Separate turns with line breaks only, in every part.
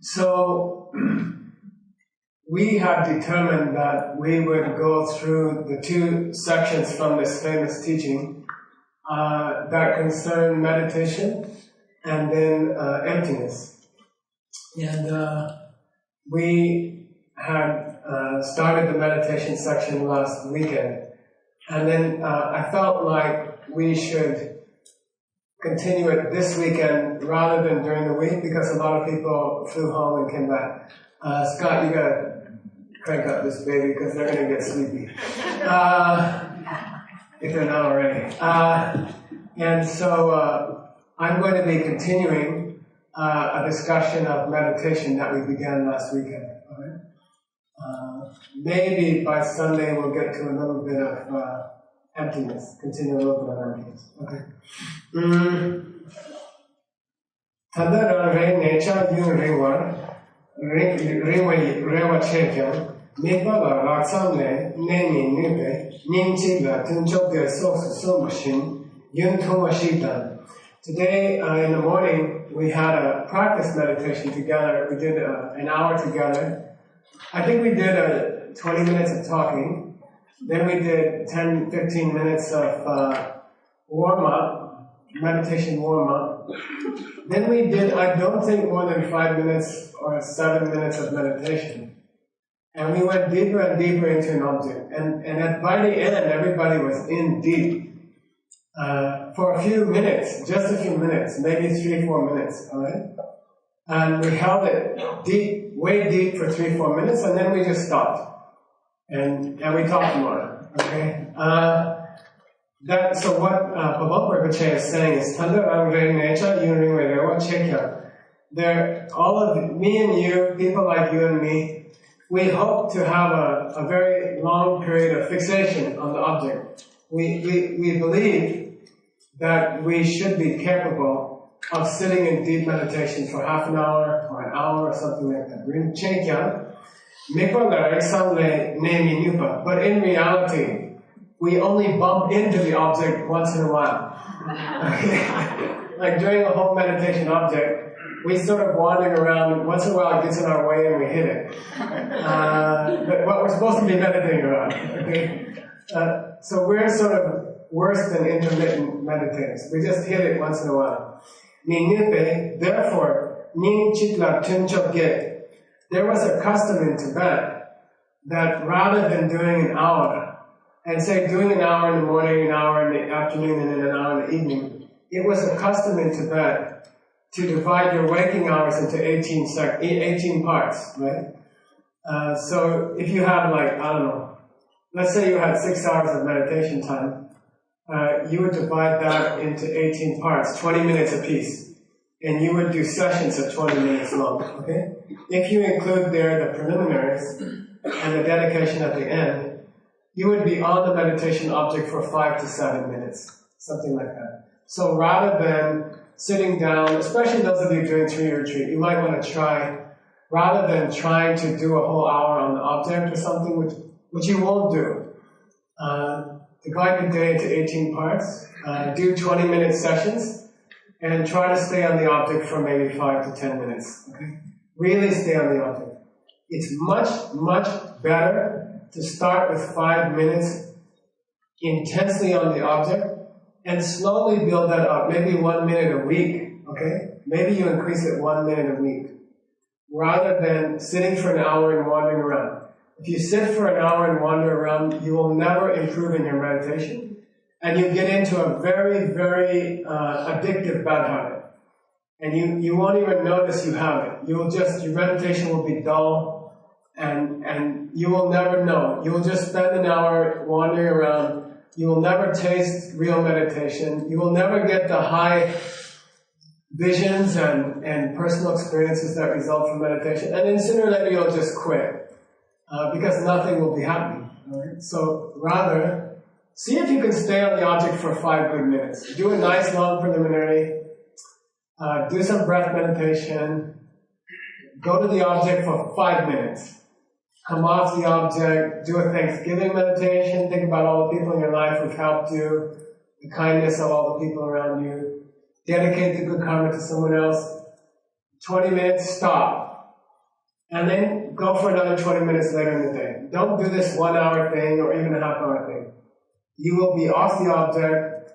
So we had determined that we would go through the two sections from this famous teaching that concern meditation and then emptiness. And we had started the meditation section last weekend. And then I felt like we should continue it this weekend rather than during the week because a lot of people flew home and came back. Scott, you gotta crank up this baby because they're gonna get sleepy. If they're not already. And so I'm going to be continuing a discussion of meditation that we began last weekend. Okay? Maybe by Sunday we'll get to a little bit of emptiness, continue a little bit of emptiness. Okay. Tadara re nature yung rewa Chegom, Mipala Raksam le, Neni Nube, Ninchila, Tunchoke Somashin, Yun Tomashitan. Today in the morning we had a practice meditation together. We did an hour together. I think we did 20 minutes of talking. Then we did 10-15 minutes of warm-up, meditation warm-up. Then we did, I don't think, more than 5 minutes or 7 minutes of meditation. And we went deeper and deeper into an object. And by the end, everybody was in deep. For a few minutes, just a few minutes, maybe 3-4 minutes, alright? And we held it deep, way deep for 3-4 minutes, and then we just stopped. And we talked more, okay? So what Pabongka Rinpoche is saying is, all of me and you, people like you and me, we hope to have a very long period of fixation on the object. We believe that we should be capable of sitting in deep meditation for half an hour or an hour or something like that. But in reality, we only bump into the object once in a while. Like during a whole meditation object, we sort of wandering around, once in a while it gets in our way and we hit it. But what we're supposed to be meditating around. Okay? So we're sort of worse than intermittent meditators. We just hit it once in a while. Therefore, there was a custom in Tibet that rather than doing an hour, and say doing an hour in the morning, an hour in the afternoon, and then an hour in the evening, it was a custom in Tibet to divide your waking hours into 18 parts, right? So if you have like, I don't know, let's say you had 6 hours of meditation time, you would divide that into 18 parts, 20 minutes apiece. And you would do sessions of 20 minutes long, okay? If you include there the preliminaries and the dedication at the end, you would be on the meditation object for 5 to 7 minutes, something like that. So rather than sitting down, especially those of you doing 3-year retreat, you might want to try, rather than trying to do a whole hour on the object or something, which you won't do, divide the day into 18 parts, do 20-minute sessions, and try to stay on the object for maybe 5 to 10 minutes, okay? Really stay on the object. It's much, much better to start with 5 minutes intensely on the object and slowly build that up, maybe 1 minute a week, okay? Maybe you increase it 1 minute a week, rather than sitting for an hour and wandering around. If you sit for an hour and wander around, you will never improve in your meditation. And you get into a very, very addictive bad habit. And you won't even notice you have it. Your meditation will be dull, and you will never know. You will just spend an hour wandering around. You will never taste real meditation. You will never get the high visions and personal experiences that result from meditation. And then sooner or later you'll just quit, because nothing will be happening. Right? So rather, see if you can stay on the object for 5 good minutes. Do a nice long preliminary, do some breath meditation, go to the object for 5 minutes, come off the object, do a Thanksgiving meditation, think about all the people in your life who've helped you, the kindness of all the people around you, dedicate the good karma to someone else, 20 minutes, stop. and then go for another 20 minutes later in the day. Don't do this 1 hour thing or even a half hour thing. You will be off the object,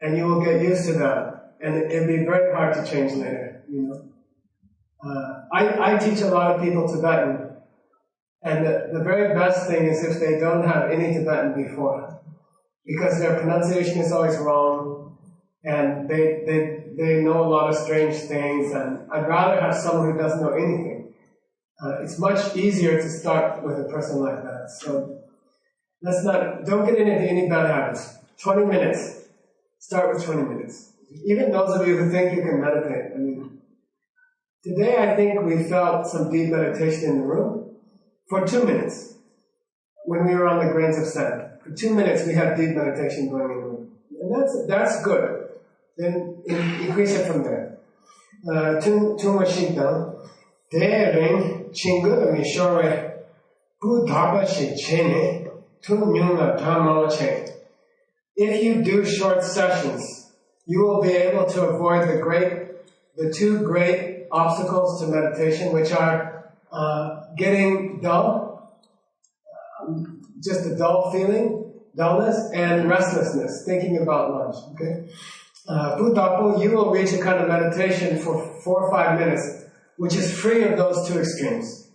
and you will get used to that, and it'll be very hard to change later, you know. I teach a lot of people Tibetan, and the very best thing is if they don't have any Tibetan before, because their pronunciation is always wrong, and they know a lot of strange things, and I'd rather have someone who doesn't know anything. It's much easier to start with a person like that. So don't get into any bad habits. 20 minutes. Start with 20 minutes. Even those of you who think you can meditate, I mean, today I think we felt some deep meditation in the room for 2 minutes when we were on the grains of sand. For 2 minutes we had deep meditation going in the room. And that's good. Then increase it from there. Too much down. Daring chingu mi shore pu dhaba shi chene tu nyunga tamo che. If you do short sessions, you will be able to avoid the two great obstacles to meditation, which are getting dull, just a dull feeling, dullness, and restlessness, thinking about lunch. Okay, you will reach a kind of meditation for 4 or 5 minutes, which is free of those two extremes.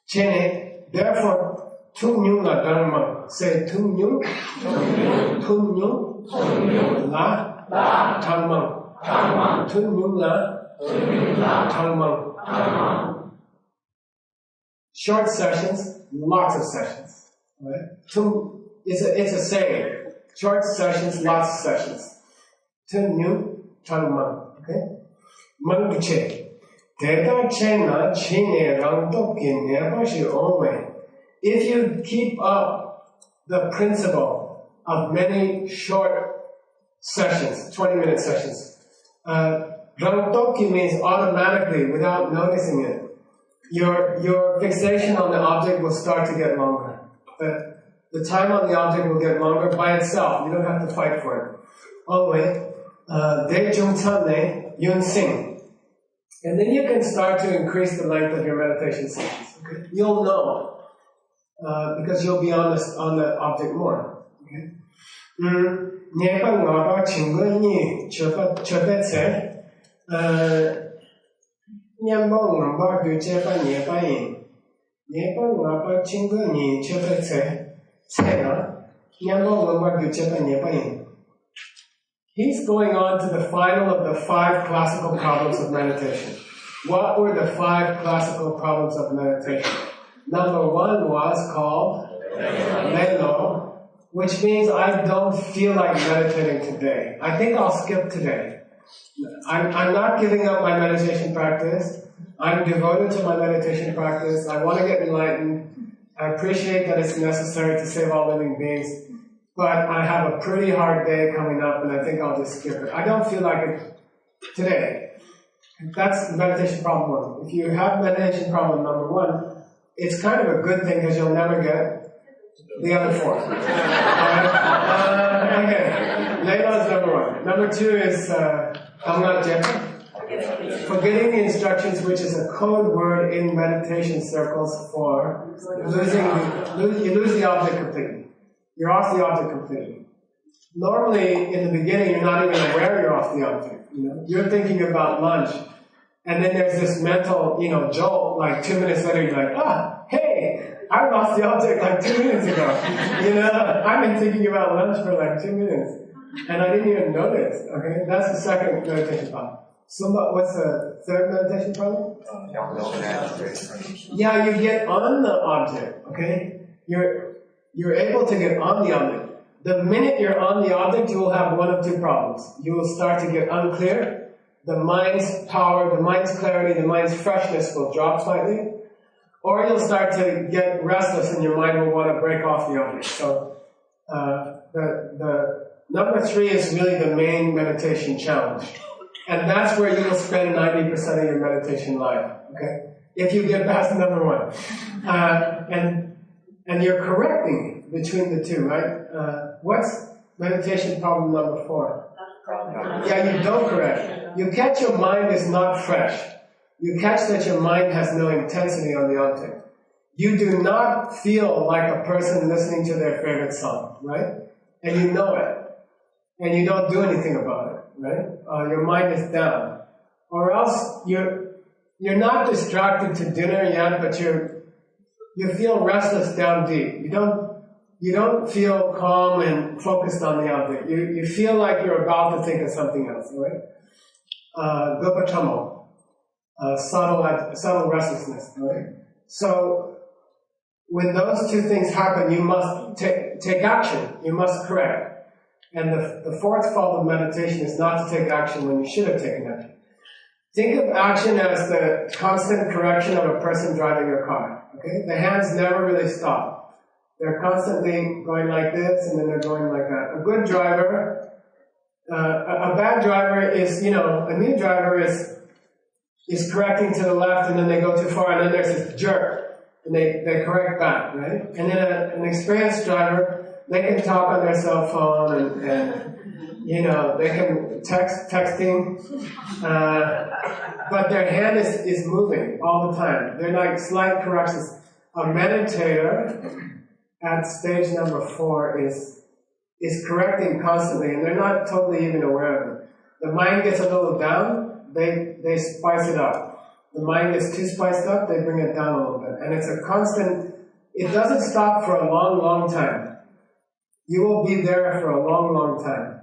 Chene, therefore, tu nyunga dharma. Say tu nyung, la, dharma. Tu nyung la, dharma. Short sessions, lots of sessions. Right? It's a saying. Short sessions, lots of sessions. Tu nyung, dharma. Okay? Manguche. If you keep up the principle of many short sessions, 20-minute sessions, Rangtoki means automatically, without noticing it, your fixation on the object will start to get longer. The time on the object will get longer by itself. You don't have to fight for it. Only, De Jung Tane Yun Sing. And then you can start to increase the length of your meditation sessions. Okay? You'll know, because you'll be on the object more. Okay? He's going on to the final of the 5 classical problems of meditation. What were the 5 classical problems of meditation? Number 1 was called Lelo, which means I don't feel like meditating today. I think I'll skip today. I'm not giving up my meditation practice. I'm devoted to my meditation practice. I want to get enlightened. I appreciate that it's necessary to save all living beings. But I have a pretty hard day coming up, and I think I'll just skip it. I don't feel like it today. That's meditation problem 1. If you have meditation problem number 1, it's kind of a good thing because you'll never get the other 4. Okay, Layla is number 1. Number 2 is forgetting the instructions, which is a code word in meditation circles for you lose the object completely. You're off the object completely. Normally, in the beginning, you're not even aware you're off the object. You know, you're thinking about lunch, and then there's this mental, jolt. Like 2 minutes later, you're like, hey, I lost the object like 2 minutes ago. I've been thinking about lunch for like 2 minutes, and I didn't even notice. Okay, that's the second meditation problem. What's the third meditation problem? Yeah, you get on the object. Okay, you're able to get on the object. The minute you're on the object, you will have one of 2 problems. You will start to get unclear. The mind's power, the mind's clarity, the mind's freshness will drop slightly. Or you'll start to get restless and your mind will want to break off the object. So the number 3 is really the main meditation challenge. And that's where you will spend 90% of your meditation life. Okay? If you get past number 1. And you're correcting between the 2, right? What's meditation problem number 4? Yeah, you don't correct. You catch your mind is not fresh. you catch that your mind has no intensity on the object. You do not feel like a person listening to their favorite song, right? And you know it. And you don't do anything about it, right? Your mind is down. Or else you're not distracted to dinner yet, but you feel restless down deep. You don't feel calm and focused on the object. You feel like you're about to think of something else, right? Gopachamo, subtle restlessness, right? So when those two things happen, you must take action. You must correct. And the fourth fault of meditation is not to take action when you should have taken action. Think of action as the constant correction of a person driving a car. Okay? The hands never really stop. They're constantly going like this, and then they're going like that. A good driver, a bad driver is, a new driver is correcting to the left, and then they go too far, and then there's this jerk, and they correct back, right? And then an experienced driver, they can talk on their cell phone and they can texting, but their hand is moving all the time. They're like slight corrections. A meditator at stage number 4 is correcting constantly, and they're not totally even aware of it. The mind gets a little down, they spice it up. The mind gets too spiced up, they bring it down a little bit. And it's a constant, it doesn't stop for a long, long time. You will be there for a long, long time,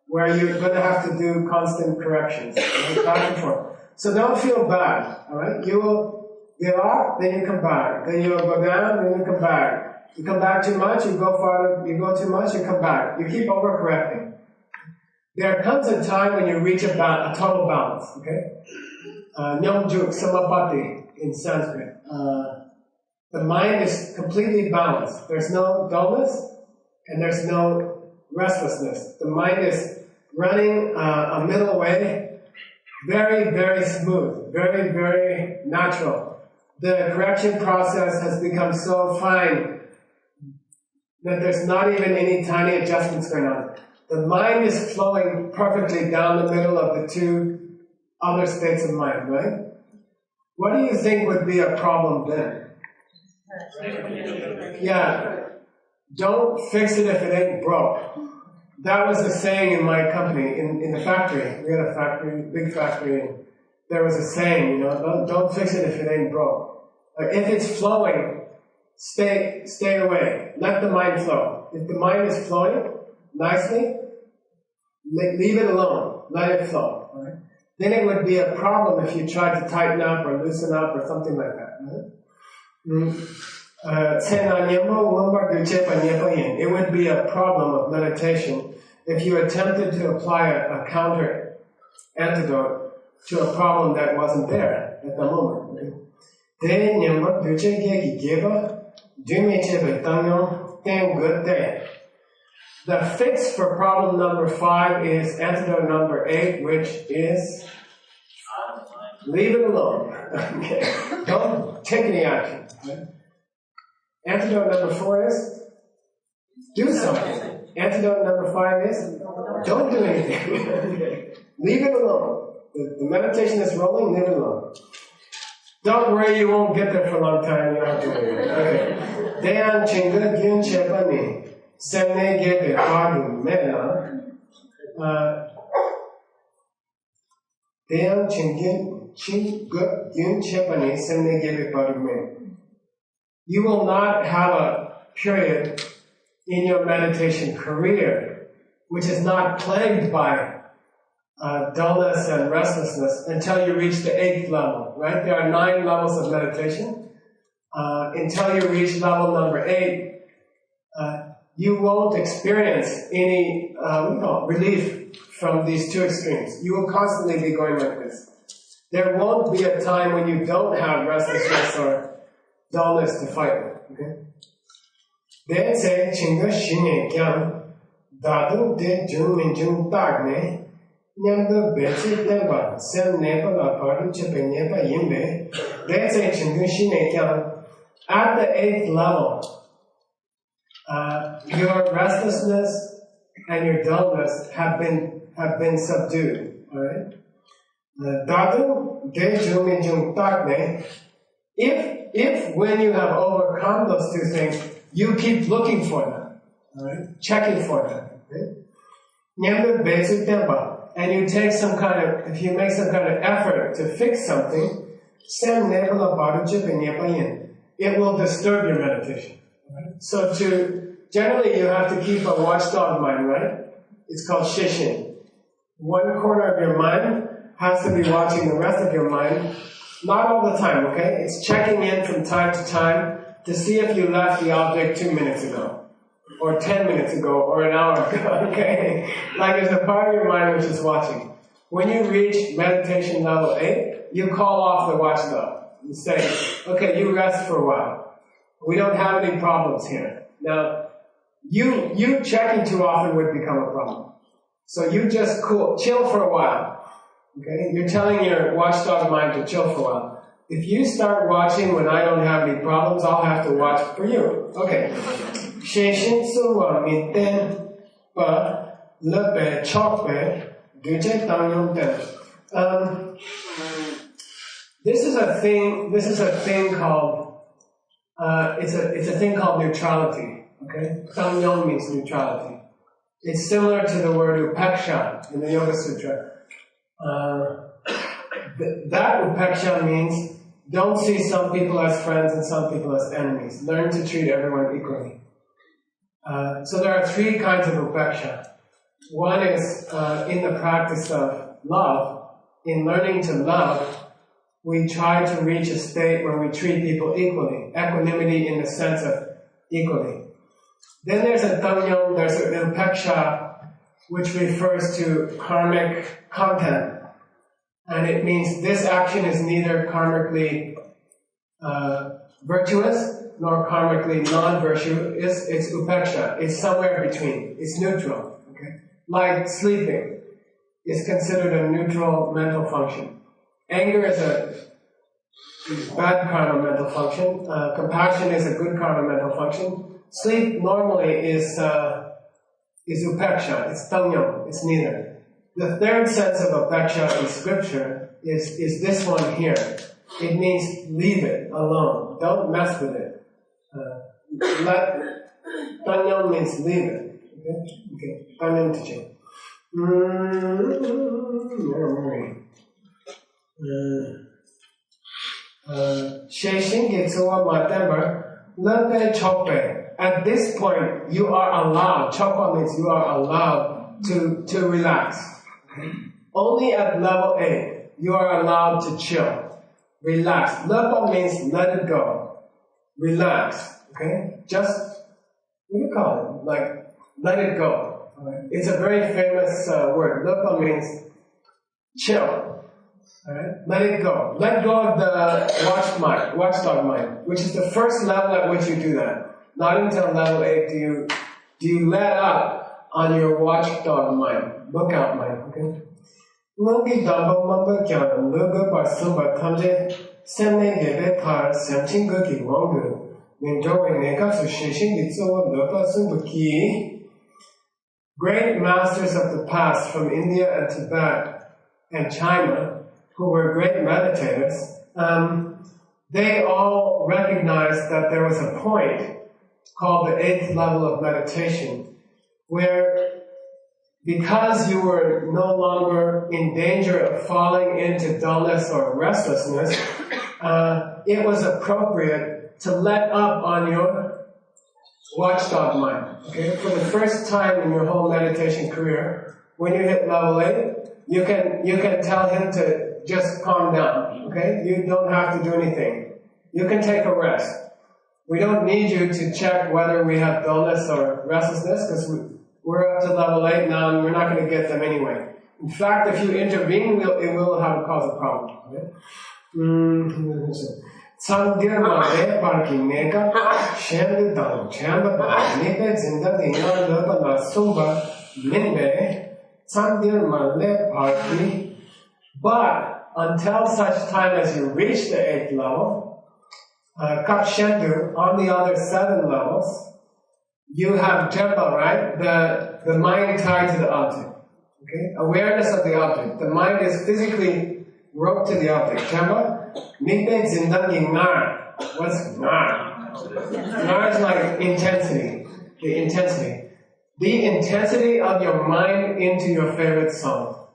where you're going to have to do constant corrections, back and forth. So don't feel bad, all right? You will get off, then you come back. Then you'll go down, then you come back. You come back too much, you go farther, you go too much, you come back. You keep overcorrecting. There comes a time when you reach a total balance, okay? Nyamjuk samapati in Sanskrit. The mind is completely balanced. There's no dullness, and there's no restlessness. The mind is running a middle way, very, very smooth, very, very natural. The correction process has become so fine that there's not even any tiny adjustments going on. The mind is flowing perfectly down the middle of the two other states of mind, right? What do you think would be a problem then? Yeah. Don't fix it if it ain't broke. That was a saying in my company, in the factory. We had a factory, big factory, and there was a saying, don't fix it if it ain't broke. If it's flowing, stay away. Let the mind flow. If the mind is flowing nicely, leave it alone. Let it flow. Right? Then it would be a problem if you tried to tighten up or loosen up or something like that. Right? It would be a problem of meditation if you attempted to apply a counter antidote to a problem that wasn't there at the moment. The fix for problem number 5 is antidote number 8, which is leave it alone. Okay. Don't take any action. Right? Antidote number 4 is do something. Antidote number 5 is don't do anything. Leave it alone. The meditation is rolling, leave it alone. Don't worry, you won't get there for a long time. You don't have to worry. Okay. Dayan chinga gyun chepani semne gebe padu mena. Dayan chinga gyun chepani semne gebe padu mena. You will not have a period in your meditation career which is not plagued by dullness and restlessness until you reach the 8th level, right? There are 9 levels of meditation. Until you reach level number 8, you won't experience any relief from these two extremes. You will constantly be going like this. There won't be a time when you don't have restlessness or dullness to fight with. Okay? Then say chinga shine kyang dadu de jung min jung tagne nyamda bechi tenba sem nepa la party chepe nepa yimbe. Then say chinga shine kyang. At the 8th level, your restlessness and your dullness have been subdued. All right. Dadu if when you have overcome those two things, you keep looking for them, right? Checking for them, and you take some kind of, if you make some kind of effort to fix something, it will disturb your meditation. Right? So generally you have to keep a watchdog mind, right? It's called Sheshin. One corner of your mind has to be watching the rest of your mind, not all the time, okay? It's checking in from time to time to see if you left the object 2 minutes ago, or 10 minutes ago, or an hour ago, okay? Like there's a part of your mind which is watching. When you reach meditation level 8, you call off the watchdog. You say, okay, you rest for a while. We don't have any problems here. Now, you checking too often would become a problem. So you just chill for a while. Okay? You're telling your watchdog mind to chill for a while. If you start watching when I don't have any problems, I'll have to watch for you. Okay. Sheshin suwa miten pa lepe chokpe duche tangyong ten. This is a thing called it's a thing called neutrality. Okay? Tangyong means neutrality. It's similar to the word upeksha in the Yoga Sutra. That upeksha means don't see some people as friends and some people as enemies. Learn to treat everyone equally. So there are 3 kinds of upeksha. One is in the practice of love. In learning to love, we try to reach a state where we treat people equally. Equanimity in the sense of equally. Then there's a tangyong, there's an upeksha, which refers to karmic content. And it means this action is neither karmically virtuous nor karmically non-virtuous. It's upeksha. It's somewhere between. It's neutral. Okay? Like sleeping is considered a neutral mental function. Anger is a bad karma mental function. Compassion is a good karma mental function. Sleep normally is upeksha. It's tangyong. It's neither. The third sense of upeksha in scripture is this one here. It means leave it alone. Don't mess with it. Tangyong means leave it. Okay? Tangyong teaching. Sheshin Getsuwa Matember Lepe Chokpe. At this point, you are allowed, Chokpa means you are allowed to relax. Okay? Only at level 8, you are allowed to chill. Relax. Lepa means let it go. Relax. Okay? Just, what do you call it? Like, let it go. Right? It's a very famous word. Lepa means chill. Alright? Let it go. Let go of the watchdog mind, which is the first level at which you do that. Not until level 8 do you let up on your watchdog mind, lookout mind, okay? Mungi damba mamba kyan luga par sumba tamje semne gebe par semchinga ki wangu ninjowe neka su sheshin gitsuwa lupa sumba ki. Great masters of the past from India and Tibet and China, who were great meditators, they all recognized that there was a point called the 8th level of meditation, where because you were no longer in danger of falling into dullness or restlessness, it was appropriate to let up on your watchdog mind. Okay? For the first time in your whole meditation career, when you hit level 8, you can tell him to just calm down. Okay? You don't have to do anything. You can take a rest. We don't need you to check whether we have dullness or restlessness, because we're up to level 8 now and we're not going to get them anyway. In fact, if you intervene, it will have a cause a problem. Okay? But until such time as you reach the 8th level, Kapshendu, on the other 7 levels, you have Jemba, right? The mind tied to the object. Okay? Awareness of the object. The mind is physically rope to the object. Chamba, Mikbe Zindagi Nar. What's Nar? Nar is like intensity. The intensity. The intensity of your mind into your favorite song.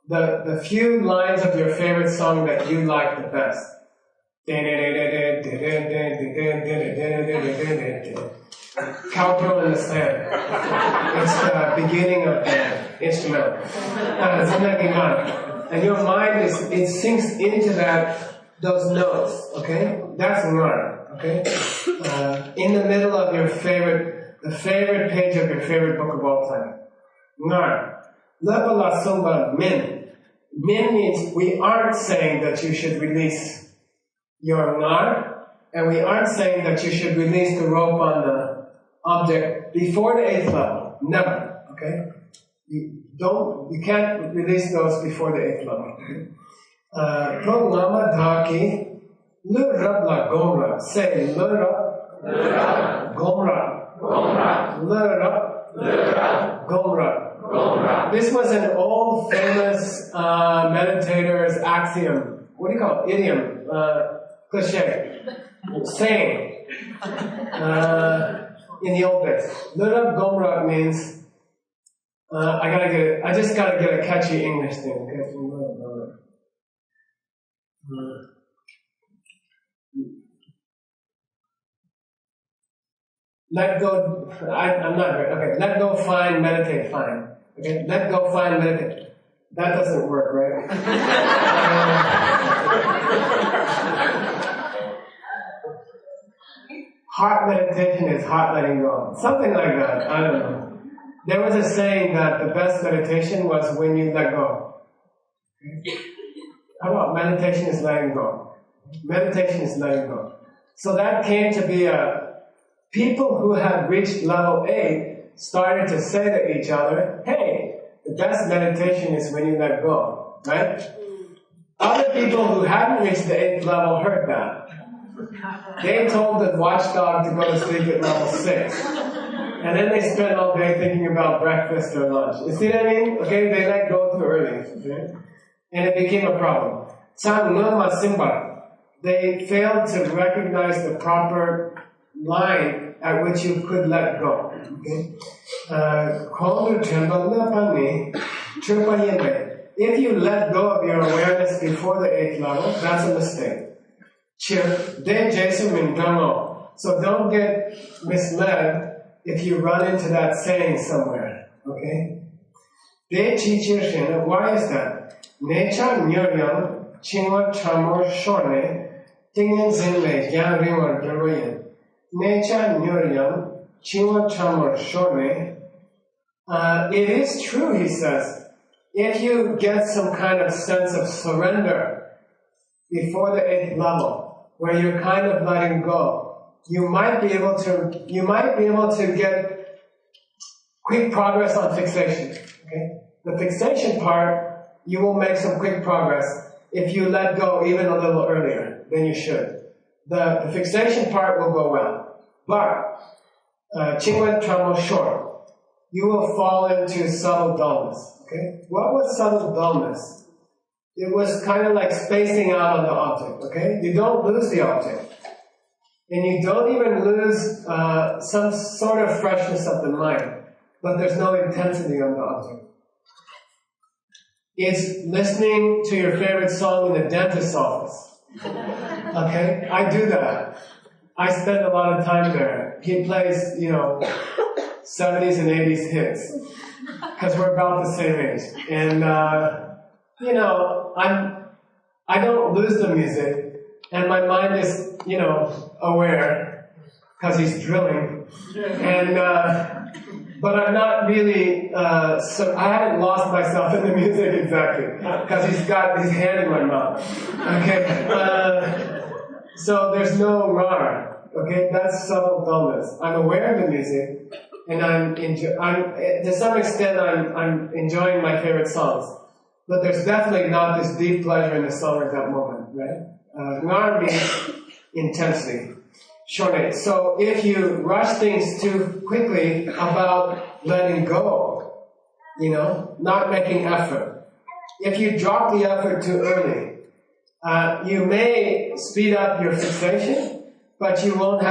The few lines of your favorite song that you like the best. Cowgirl in the sand. It's the beginning of the instrumental. And your mind it sinks into those notes. Okay, that's Ngar. Okay, in the middle of the favorite page of your favorite book of all time. Ngar. Levala Sumba Min. Min means we aren't saying that you should release your Ngar, and we aren't saying that you should release the rope on the object before the 8th level. Never. Okay? You can't release those before the 8th level. Prolama Dhaki Lurabla Gomra. Say Lurab Gomra. Lurab Gomra. This was an old famous meditator's axiom. What do you call it? Idiom. Cliche. Saying. In the old days. Lurab Gomra means I just gotta get a catchy English thing. Okay? Let go, I'm not very, okay, let go, find, meditate, find. Okay, let go, find, meditate. That doesn't work, right? Heart meditation is heart letting go. Something like that, I don't know. There was a saying that the best meditation was when you let go. Okay? How about meditation is letting go? Meditation is letting go. So that came to be people who had reached level 8 started to say to each other, hey, the best meditation is when you let go, right? Other people who hadn't reached the 8th level heard that. They told the watchdog to go to sleep at level 6. And then they spent all day thinking about breakfast or lunch. You see what I mean? Okay, they let go too early. Okay? And it became a problem. They failed to recognize the proper line at which you could let go. Okay? If you let go of your awareness before the 8th level, that's a mistake. So don't get misled if you run into that saying somewhere. Okay? Why is that? Nature Nyuryam Chingwa Chamor Shorne Tingin Zinle Yan Rimar Garoyan. Nature Nyuryam Chingwa Chamor Shorne. It is true, he says, if you get some kind of sense of surrender before the 8th level, where you're kind of letting go, you might be able to get quick progress on fixation. Okay? The fixation part, you will make some quick progress if you let go even a little earlier than you should. The fixation part will go well. But, Chingwen Tramo short, you will fall into subtle dullness. Okay? What was subtle dullness? It was kind of like spacing out on the object. Okay? You don't lose the object. And you don't even lose some sort of freshness of the mind. But there's no intensity on the object. It's listening to your favorite song in the dentist's office. Okay? I do that. I spend a lot of time there. He plays, 70s and 80s hits. Because we're about the same age. And, I don't lose the music. And my mind is, aware. Because he's drilling. And, but I'm not really, so I haven't lost myself in the music exactly, because he's got his hand in my mouth. Okay, so there's no rar. Okay, that's subtle dullness. I'm aware of the music, and I'm to some extent I'm enjoying my favorite songs, but there's definitely not this deep pleasure in the song at that moment, right? Nar means intensity. Shortly. So if you rush things too quickly about letting go, not making effort. If you drop the effort too early, You may speed up your fixation, but you won't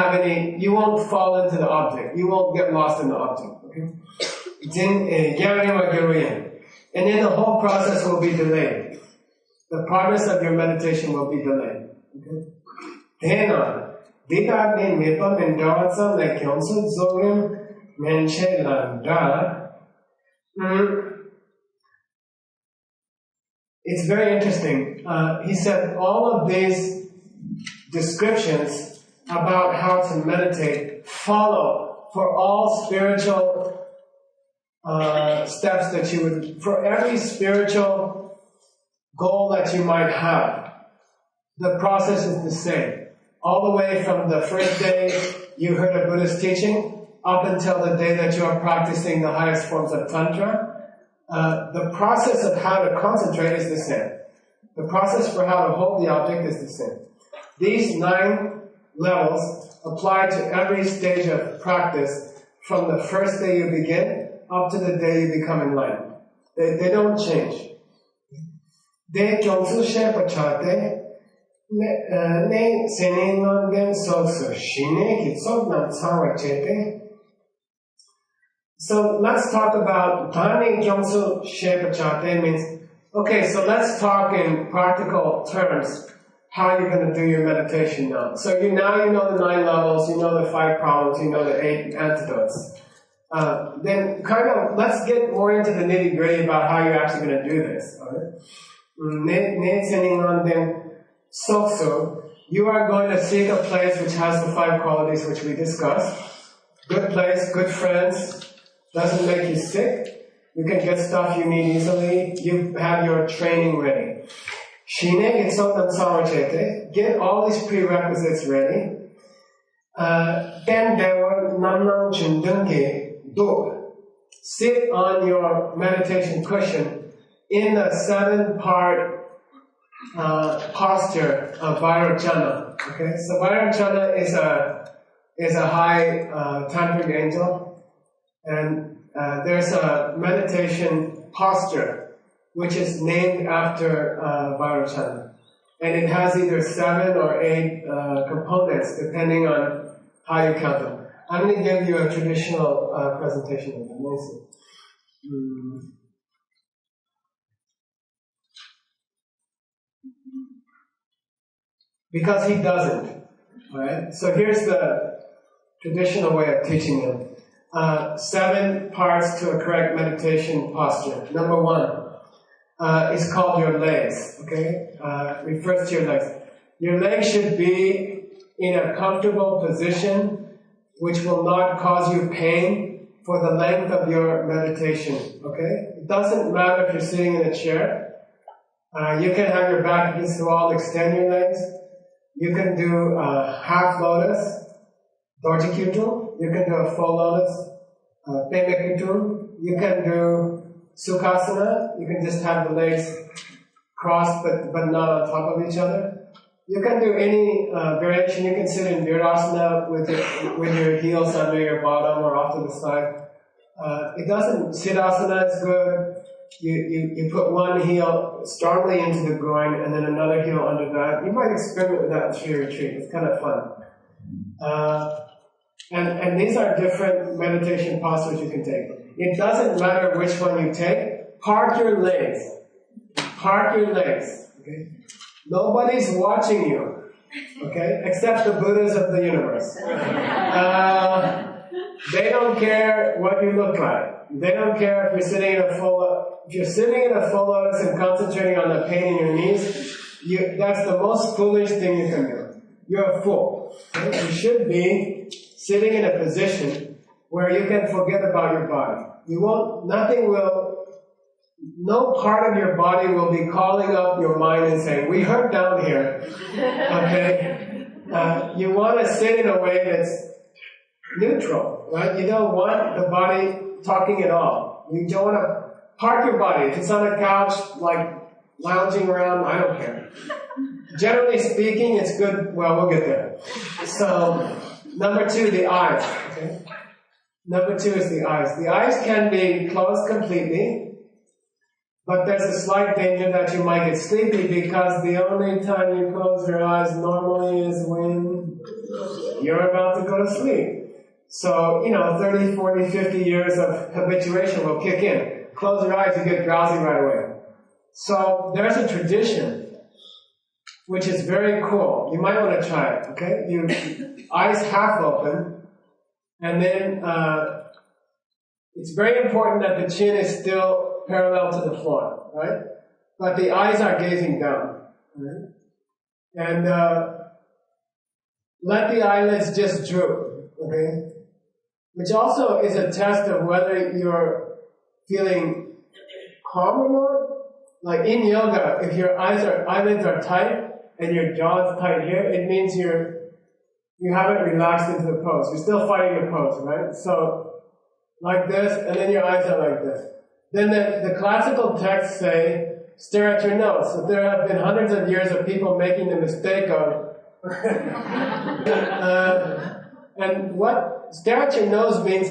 fall into the object. You won't get lost in the object. Okay? And then the whole process will be delayed. The progress of your meditation will be delayed. Okay? Then it's very interesting. He said all of these descriptions about how to meditate follow for all spiritual steps that you would, for every spiritual goal that you might have. The process is the same. All the way from the first day you heard a Buddhist teaching up until the day that you are practicing the highest forms of tantra. The process of how to concentrate is the same. The process for how to hold the object is the same. These 9 levels apply to every stage of practice from the first day you begin up to the day you become enlightened. They don't change. De Jokgom Shepachate Ne Senin Ben Sosu Shine Kitsok Nam Tsawa Chete. So let's talk about Dani Gyongsu Shepachate means, okay, so let's talk in practical terms how you're going to do your meditation now. So now you know the 9 levels, you know the 5 problems, you know the 8 antidotes. Then let's get more into the nitty gritty about how you're actually going to do this. You are going to seek a place which has the 5 qualities which we discussed. Good place, good friends, doesn't make you sick. You can get stuff you need easily. You have your training ready. Get all these prerequisites ready. Then there were sit on your meditation cushion in the 7-part posture of Vairocana. Okay, so Vairocana is a high tantric angel. And there's a meditation posture which is named after Vairocana. And it has either 7 or 8 components depending on how you count them. I'm going to give you a traditional presentation of them. Let me see. Because he doesn't. Right? So here's the traditional way of teaching them. 7 parts to a correct meditation posture. Number 1 is called your legs. Okay, refers to your legs. Your legs should be in a comfortable position, which will not cause you pain for the length of your meditation. Okay, it doesn't matter if you're sitting in a chair. You can have your back against the wall, extend your legs. You can do half lotus. Dorji-kyutu, you can do a full lotus, Peme-kyutu, you can do Sukhasana, you can just have the legs crossed but not on top of each other. You can do any variation. You can sit in Virasana with your heels under your bottom or off to the side. Siddhasana is good. You put one heel strongly into the groin and then another heel under that. You might experiment with that in your retreat. It's kind of fun. And these are different meditation postures you can take. It doesn't matter which one you take. Park your legs. Park your legs. Okay? Nobody's watching you. Okay? Except the Buddhas of the universe. They don't care what you look like. They don't care if you're sitting in a full lotus and concentrating on the pain in your knees. That's the most foolish thing you can do. You're a fool. Okay? You should be sitting in a position where you can forget about your body. No part of your body will be calling up your mind and saying, we hurt down here. Okay? You want to sit in a way that's neutral, right? You don't want the body talking at all. You don't want to park your body. If it's on a couch, like lounging around, I don't care. Generally speaking, it's good. Well, we'll get there. So, number 2, the eyes. Okay? Number 2 is the eyes. The eyes can be closed completely, But there's a slight danger that you might get sleepy because the only time you close your eyes normally is when you're about to go to sleep. So, 30, 40, 50 years of habituation will kick in. Close your eyes, you get drowsy right away. So there's a tradition which is very cool. You might want to try it, okay? You eyes half open, and then it's very important that the chin is still parallel to the floor, right? But the eyes are gazing down, right? And let the eyelids just droop, okay? Which also is a test of whether you're feeling calm or not. Like in yoga, if your eyelids are tight and your jaw is tight here, it means you haven't relaxed into the pose. You're still fighting the pose, right? So like this, and then your eyes are like this. Then the classical texts say, stare at your nose. So there have been hundreds of years of people making the mistake of and what stare at your nose means,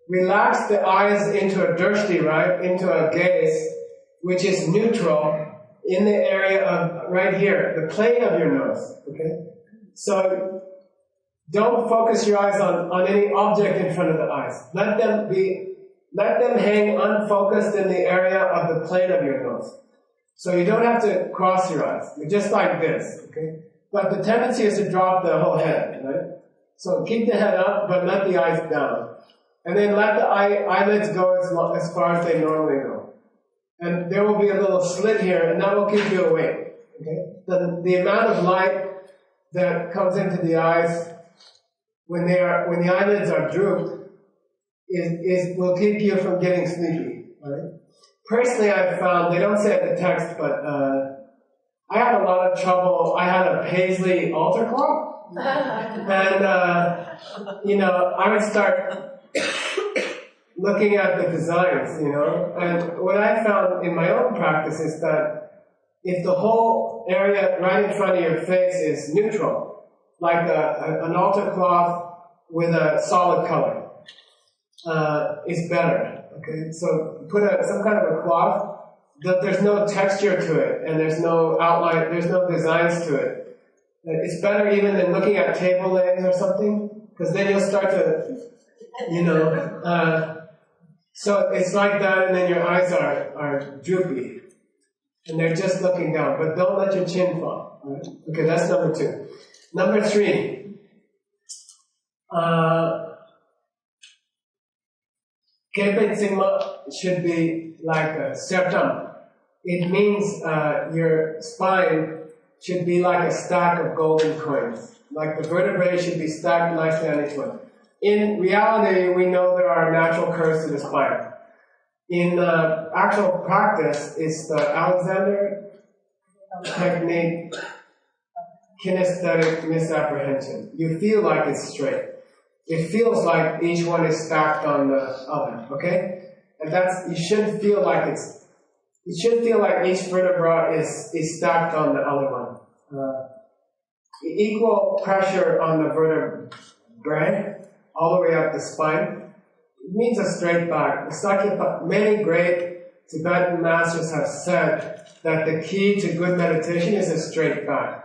relax the eyes into a drishti, right? Into a gaze, which is neutral in the area of right here, the plane of your nose, okay? So don't focus your eyes on any object in front of the eyes. Let them hang unfocused in the area of the plane of your nose. So you don't have to cross your eyes. You're just like this, okay? But the tendency is to drop the whole head, right? So keep the head up, but let the eyes down. And then let the eyelids go as far as they normally go. And there will be a little slit here, and that will keep you awake, okay? The amount of light that comes into the eyes when the eyelids are drooped will keep you from getting sleepy, right? Personally, I've found, they don't say it in the text, but I had a lot of trouble. I had a Paisley altar clock, and I would start looking at the designs, and what I found in my own practice is that if the whole area right in front of your face is neutral, like an altar cloth with a solid color, is better. Okay, so put some kind of a cloth that there's no texture to it, and there's no outline, there's no designs to it. It's better even than looking at table legs or something, because then you'll start to, so it's like that, and then your eyes are droopy, and they're just looking down, but don't let your chin fall. Right? Okay, that's number 2. Number 3. Kepen Singma should be like a sertam. It means your spine should be like a stack of golden coins. Like the vertebrae should be stacked nicely on each one. In reality, we know there are natural curves to the spine. In actual practice, it's the Alexander technique, kinesthetic misapprehension. You feel like it's straight. It feels like each one is stacked on the other, okay? And you should feel like each vertebra is stacked on the other one. Equal pressure on the vertebrae, all the way up the spine, it means a straight back. Many great Tibetan masters have said that the key to good meditation is a straight back.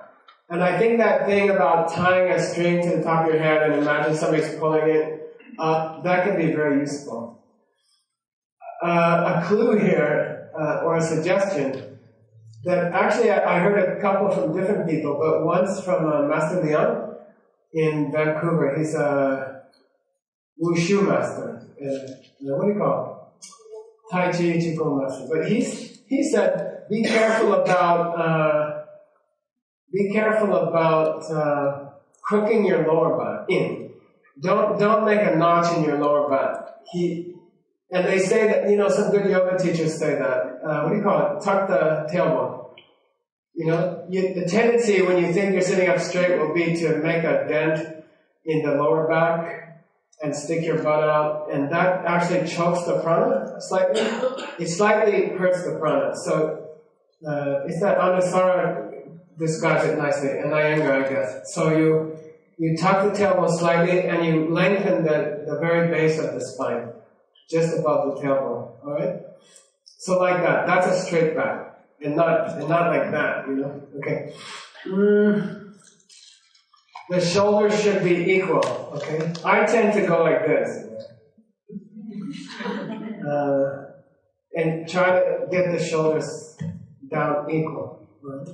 And I think that thing about tying a string to the top of your head and imagine somebody's pulling it up, that can be very useful. A clue here, or a suggestion, that actually I heard a couple from different people, but once from Master Leon in Vancouver. He's a wushu master. What do you call it? Tai Chi Qigong master. But he said, be careful about crooking your lower back in. Don't make a notch in your lower back. And they say that, some good yoga teachers say that. What do you call it? Tuck the tailbone. The tendency when you think you're sitting up straight will be to make a dent in the lower back and stick your butt out, and that actually chokes the prana slightly. It slightly hurts the prana. So it's that Anusara describes it nicely, and Iyengar, I guess. So you tuck the tailbone slightly and you lengthen the very base of the spine, just above the tailbone. All right. So like that. That's a straight back, and not like that. You know. Okay. The shoulders should be equal. Okay. I tend to go like this. And try to get the shoulders down equal. Right?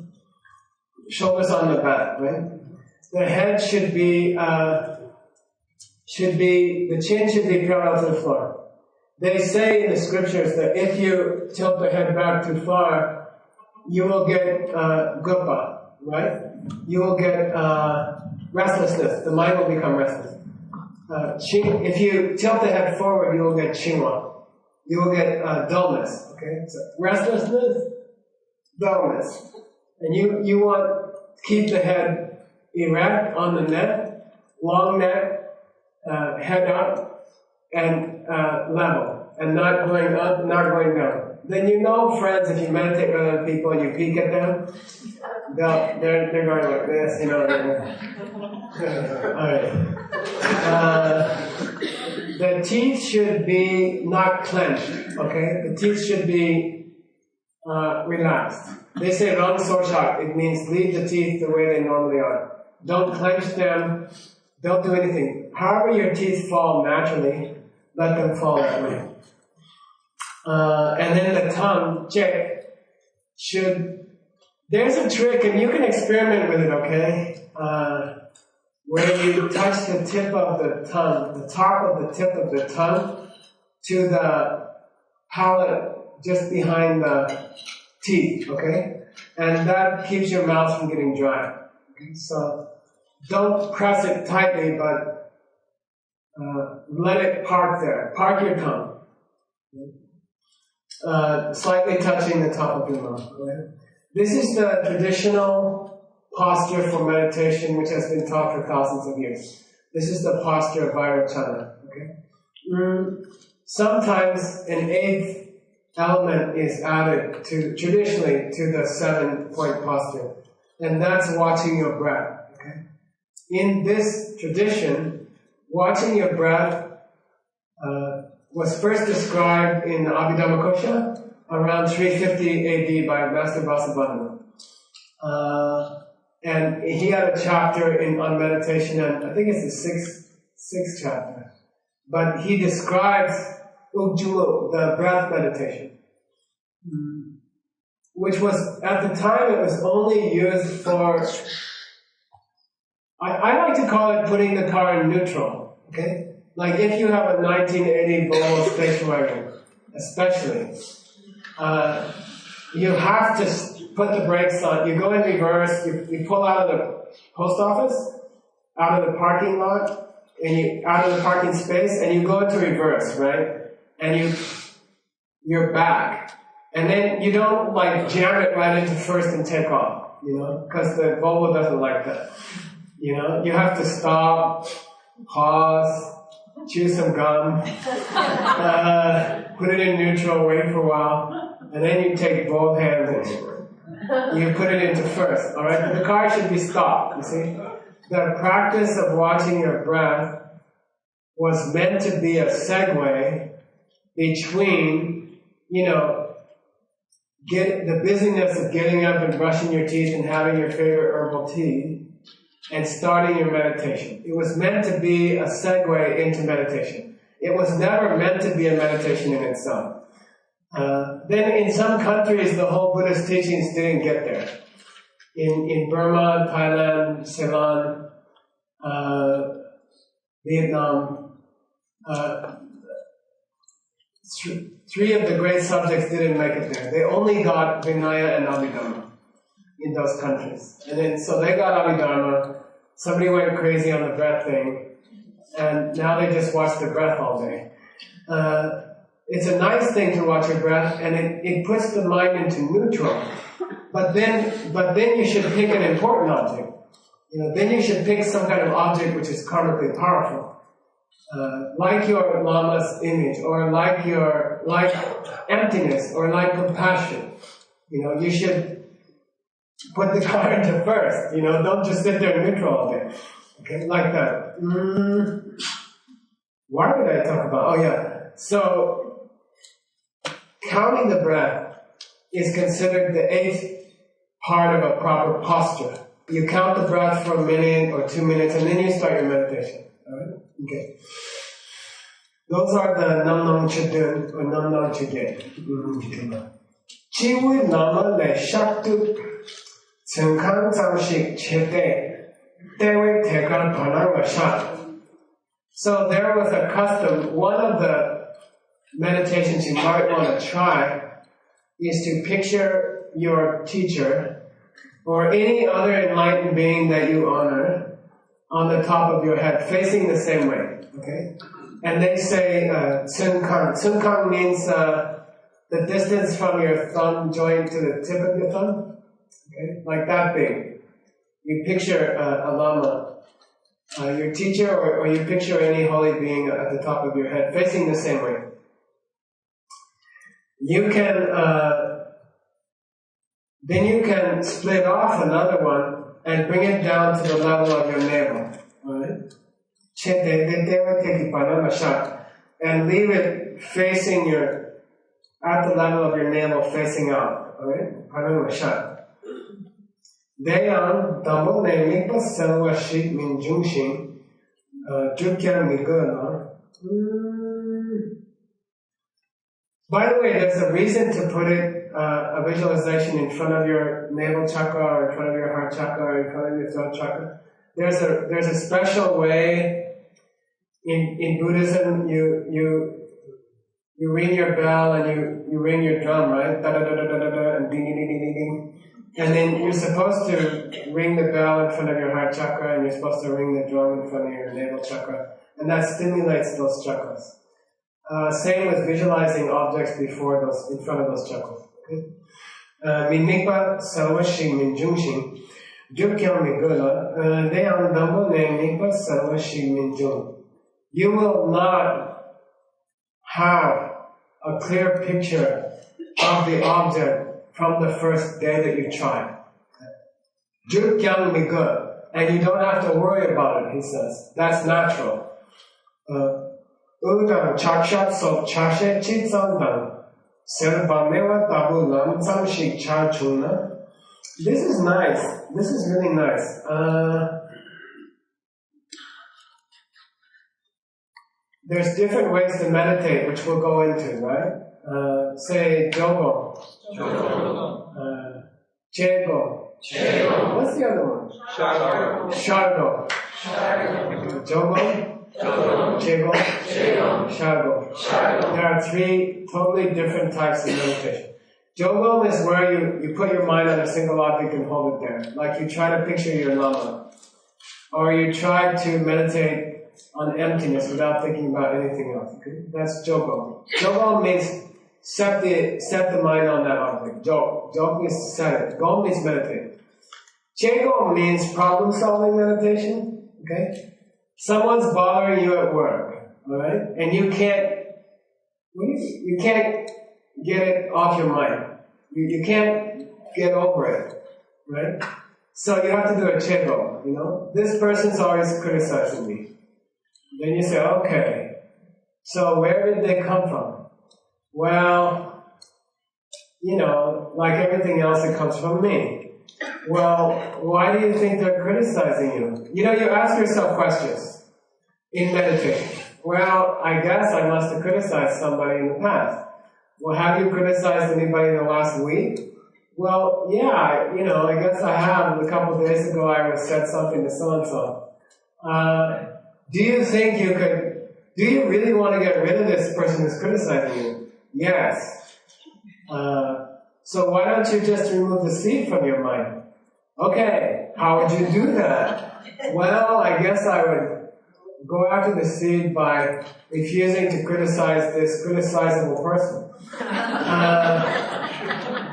Shoulders on the back, right? The head should be, the chin should be parallel to the floor. They say in the scriptures that if you tilt the head back too far, you will get gupa, right? You will get restlessness. The mind will become restless. If you tilt the head forward, you will get chingwa. You will get dullness. Okay, so restlessness, dullness, and you want to keep the head erect on the neck, long neck, head up, and level, and not going up, not going down. Then you know, friends, if you meditate with other people and you peek at them, they're going like this, you know. All right. The teeth should be not clenched, okay? The teeth should be relaxed. They say rang soshak, it means leave the teeth the way they normally are. Don't clench them, don't do anything. However your teeth fall naturally, let them fall that way. And then the tongue, there's a trick, and you can experiment with it, okay? Where you touch the tip of the tongue, the top of the tip of the tongue, to the palate just behind the teeth, okay? And that keeps your mouth from getting dry. Okay? So don't press it tightly, but let it park there. Park your tongue. Slightly touching the top of your mouth. Okay? This is the traditional posture for meditation, which has been taught for thousands of years. This is the posture of Vairocana. Okay? Sometimes an eighth element is added traditionally to the 7-point posture, and that's watching your breath. Okay? In this tradition, watching your breath was first described in the Abhidhammakosha around 350 AD by Master Vasubandhu. And he had a chapter on meditation, and I think it's the sixth chapter. But he describes Ujjulu, the breath meditation, which was, at the time, it was only used for, I like to call it putting the car in neutral, okay? Like if you have a 1980 Volvo station wagon, especially, you have to put the brakes on, you go in reverse, you pull out of the post office, out of the parking lot, and out of the parking space, and you go into reverse, right? And you're back. And then you don't like jam it right into first and take off, you know, because the Volvo doesn't like that. You know, you have to stop, pause, chew some gum, put it in neutral, wait for a while, and then you take both hands and you put it into first, all right? The car should be stopped, you see? The practice of watching your breath was meant to be a segue between, you know, the busyness of getting up and brushing your teeth and having your favorite herbal tea and starting your meditation. It was meant to be a segue into meditation. It was never meant to be a meditation in itself. Then in some countries, the whole Buddhist teachings didn't get there. In Burma, Thailand, Ceylon, Vietnam, three of the great subjects didn't make it there. They only got Vinaya and Abhidharma in those countries. And then, so they got Abhidharma, somebody went crazy on the breath thing, and now they just watch the breath all day. It's a nice thing to watch your breath, and it puts the mind into neutral. But then you should pick an important object. You know, then you should pick some kind of object which is karmically powerful. Like your lama's image, or like emptiness, or like compassion. You know, you should put the car into first. You know, don't just sit there neutral all day. Okay, like that. Why did I talk about? Oh yeah. So counting the breath is considered the 8th part of a proper posture. You count the breath for a minute or 2 minutes, and then you start your meditation. Alright? Okay. Those are the nam chidun or nam chidun. Chiwu nama le shaktu tsengkang samshik chete tewe tekar pananga shat. So there was a custom, one of the meditations you might want to try is to picture your teacher or any other enlightened being that you honor on the top of your head, facing the same way. Okay? And they say tsunkang. Tsunkang means the distance from your thumb joint to the tip of your thumb. Okay? Like that big. You picture a lama, your teacher, or you picture any holy being at the top of your head, facing the same way. You can, then you can split off another one and bring it down to the level of your navel. Alright? And leave it facing at the level of your navel, facing out. Alright? Deyang double naming selva shik min jungshin jukyan migana. By the way, there's a reason to put it a visualization in front of your navel chakra, or in front of your heart chakra, or in front of your throat chakra. There's a special way in Buddhism. You ring your bell and you ring your drum, right? Da da da da da da, and ding ding ding ding ding. And then you're supposed to ring the bell in front of your heart chakra, and you're supposed to ring the drum in front of your navel chakra, and that stimulates those chakras. Same with visualizing objects before those, in front of those chakras. Min mikpa sarvashing min jungshin, jukkyam migula, deyam dhammo ne mikpa sarvashing min jung. You will not have a clear picture of the object from the first day that you try. Jukkyam migula, and you don't have to worry about it, he says. That's natural. Udam chakshat so chashe chitsandam servamewa tabu lam samshik chachuna. This is nice. This is really nice. There's different ways to meditate, which we'll go into, right? Say Jokgom. Chegom. What's the other one? Shargom. Jokgom. Chegom, Shargom. There are 3 totally different types of meditation. Jokgom is where you put your mind on a single object and hold it there. Like you try to picture your lama. Or you try to meditate on emptiness without thinking about anything else. Okay? That's Jokgom. Jokgom means set the mind on that object. Jok means set it. Gom means meditate. Chegom means problem-solving meditation. Okay? Someone's bothering you at work, alright? And you can't get it off your mind. You can't get over it, right? So you have to do a Chegom, you know? This person's always criticizing me. Then you say, okay, so where did they come from? Well, you know, like everything else, it comes from me. Well, why do you think they're criticizing you? You know, you ask yourself questions in meditation. Well, I guess I must have criticized somebody in the past. Well, have you criticized anybody in the last week? Well, yeah, you know, I guess I have. A couple of days ago I said something to so-and-so. Do you really want to get rid of this person who's criticizing you? Yes. So why don't you just remove the seed from your mind? Okay, how would you do that? Well, I guess I would go after the seed by refusing to criticize this criticizable person.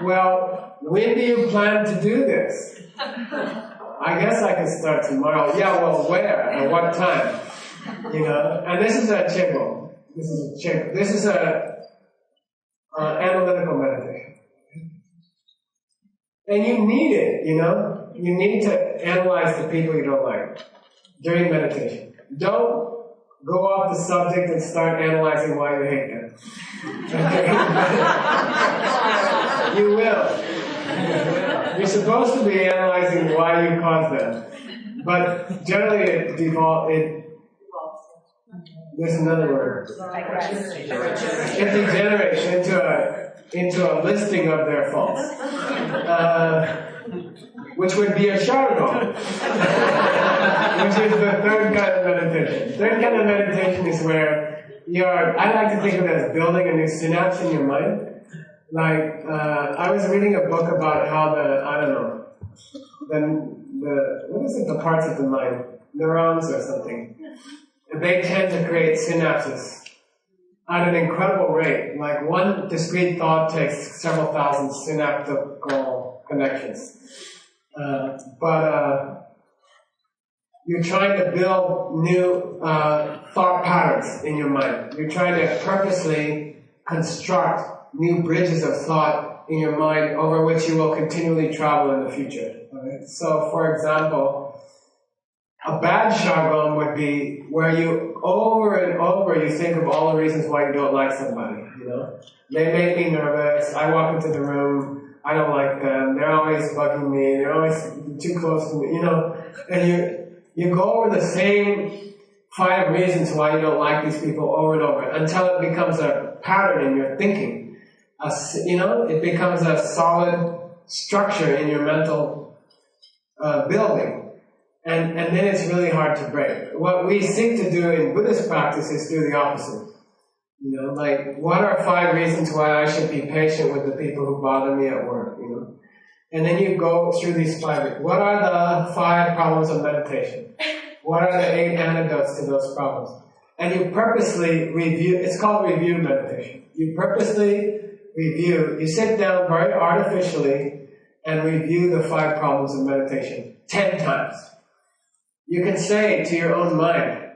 Well, when do you plan to do this? I guess I can start tomorrow. Yeah, well, where? At what time? You know, and this is a Chegom. This is a analytical meditation. And you need it, you know? You need to analyze the people you don't like during meditation. Don't go off the subject and start analyzing why you hate them. You will. You're supposed to be analyzing why you caused them. But generally there's another word. It degenerates into a listing of their faults. Which would be a Shargom, which is the third kind of meditation. Third kind of meditation is where I like to think of it as building a new synapse in your mind. Like, I was reading a book about how what is it, the parts of the mind, neurons or something, they tend to create synapses at an incredible rate. Like one discrete thought takes several thousand synaptical connections. But you're trying to build new thought patterns in your mind. You're trying to purposely construct new bridges of thought in your mind over which you will continually travel in the future. Right? So, for example, a bad Sheshin would be where you over and over you think of all the reasons why you don't like somebody. You know, they make me nervous. I walk into the room. I don't like them. They're always bugging me. They're always too close to me. You know, and you go over the same 5 reasons why you don't like these people over and over until it becomes a pattern in your thinking. It becomes a solid structure in your mental building. And then it's really hard to break. What we seek to do in Buddhist practice is do the opposite. You know, like, what are 5 reasons why I should be patient with the people who bother me at work, you know? And then you go through these 5. What are the 5 problems of meditation? What are the 8 antidotes to those problems? And you purposely review, it's called review meditation. You purposely review, you sit down very artificially and review the 5 problems of meditation 10 times. You can say to your own mind,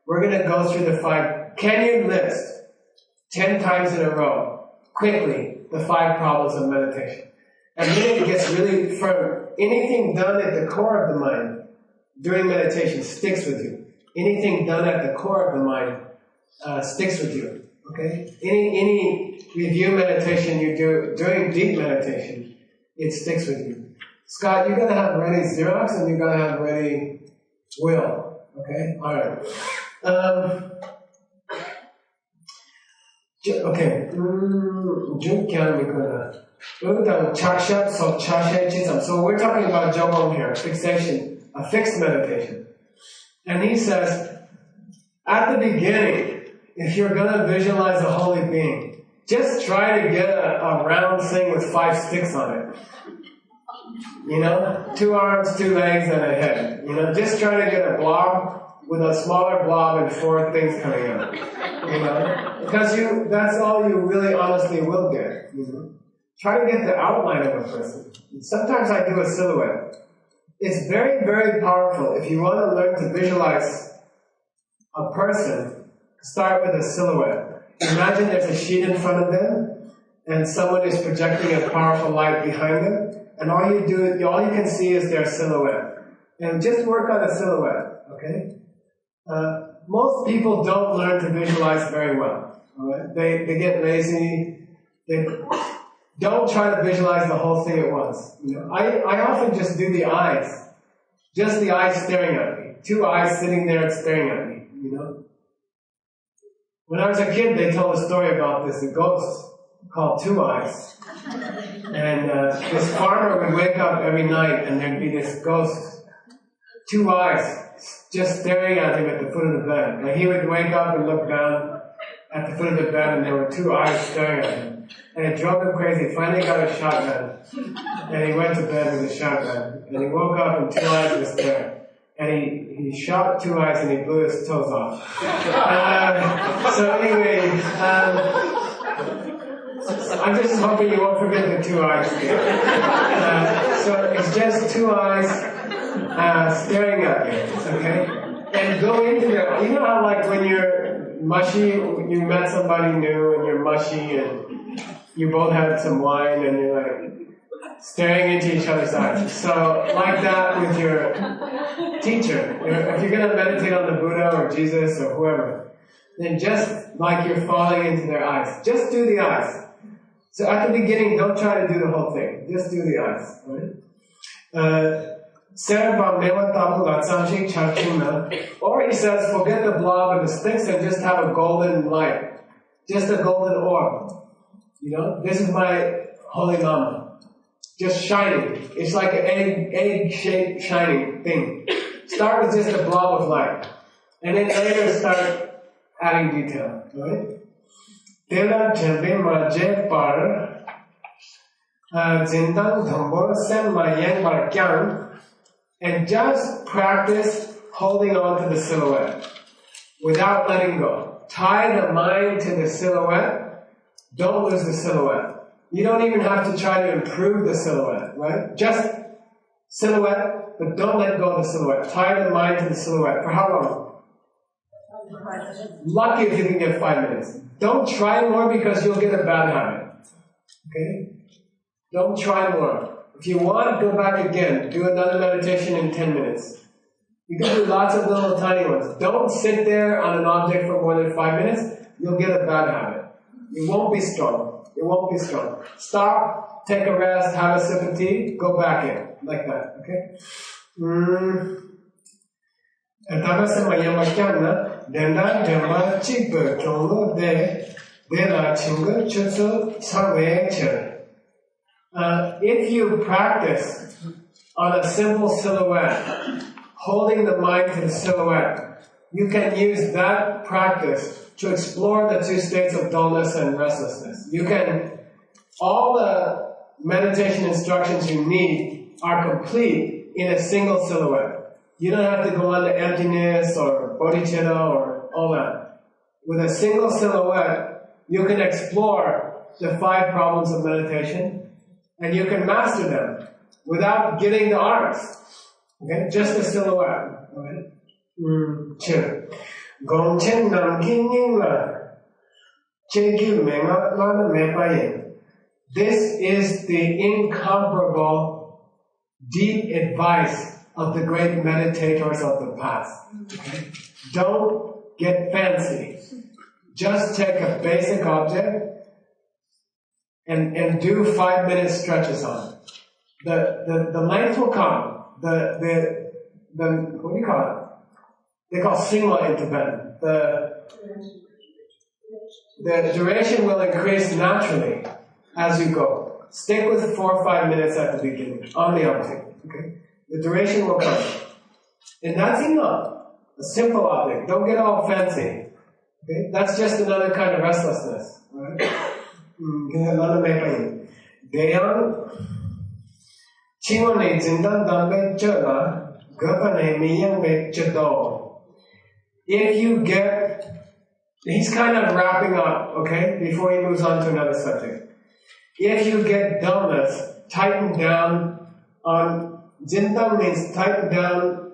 we're going to go through the 5, can you list 10 times in a row, quickly, the 5 problems of meditation? And then it gets really firm. Anything done at the core of the mind during meditation sticks with you. Anything done at the core of the mind sticks with you. Okay? Any review meditation you do during deep meditation, it sticks with you. Scott, you're going to have ready Xerox and you're going to have ready Will. Okay? Alright. Okay. So we're talking about Jokgom here, fixation, a fixed meditation. And he says, at the beginning, if you're going to visualize a holy being, just try to get a round thing with 5 sticks on it. You know, 2 arms, 2 legs, and a head. You know, just try to get a blob with a smaller blob and 4 things coming out. You know, because that's all you really honestly will get. You know, try to get the outline of a person. Sometimes I do a silhouette. It's very, very powerful. If you want to learn to visualize a person, start with a silhouette. Imagine there's a sheet in front of them, and someone is projecting a powerful light behind them, and all you can see is their silhouette. And just work on a silhouette, okay? Most people don't learn to visualize very well. All right? They get lazy. They don't try to visualize the whole thing at once. You know, I often just do the eyes. Just the eyes staring at me. 2 eyes sitting there and staring at me, you know. When I was a kid, they told a story about this, a ghost called 2 Eyes. And this farmer would wake up every night and there'd be this ghost, 2 eyes, just staring at him at the foot of the bed. And he would wake up and look down at the foot of the bed and there were 2 eyes staring at him. And it drove him crazy. Finally got a shotgun. And he went to bed with a shotgun. And he woke up and 2 eyes was there. And he shot 2 eyes and he blew his toes off. So anyway, I'm just hoping you won't forget the 2 eyes again. So it's just 2 eyes staring at you, okay? And go into the, you know how like when you're mushy, you met somebody new and you're mushy and you both had some wine and you're like staring into each other's eyes. So like that with your teacher. If you're going to meditate on the Buddha Buddha or Jesus or whoever, then just like you're falling into their eyes, just do the eyes. So at the beginning, don't try to do the whole thing. Just do the eyes. Right? Or he says, forget the blob and the sticks and just have a golden light. Just a golden orb. You know, this is my holy Lama. Just shining. It's like an egg-shaped shining thing. Start with just a blob of light. And then later start adding detail. Right? Tela Jembe Maje Par Zindang Dhambor Sem Mayang Bar Kyang, and just practice holding on to the silhouette without letting go. Tie the mind to the silhouette. Don't lose the silhouette. You don't even have to try to improve the silhouette, right? Just silhouette, but don't let go of the silhouette. Tie the mind to the silhouette. For how long? Lucky if you can get 5 minutes. Don't try more because you'll get a bad habit. Okay? Don't try more. If you want, go back again. Do another meditation in 10 minutes. You can do lots of little tiny ones. Don't sit there on an object for more than 5 minutes. You'll get a bad habit. You won't be strong. It won't be strong. Stop, take a rest, have a sip of tea, go back in. Like that. Okay? If you practice on a simple silhouette, holding the mind to the silhouette, you can use that practice to explore the two states of dullness and restlessness. All the meditation instructions you need are complete in a single silhouette. You don't have to go on to emptiness or bodhicitta or all that. With a single silhouette, you can explore the 5 problems of meditation, and you can master them without getting the arts. Okay, just a silhouette. Okay. This is the incomparable, deep advice of the great meditators of the past. Okay? Don't get fancy. Just take a basic object and do 5-minute stretches on it. The length will come. The what do you call it? They call singla in Tibetan. The duration will increase naturally as you go. Stick with 4 or 5 minutes at the beginning on the object. Okay? The duration will come. And that's enough. A simple object. Don't get all fancy. Okay? That's just another kind of restlessness. Right? Deyan Chingone Zindan Dambe Chela Gapane Miyangbe Chado. If you get, he's kind of wrapping up, okay, before he moves on to another subject. If you get dullness, tighten down on, Zindan means tighten down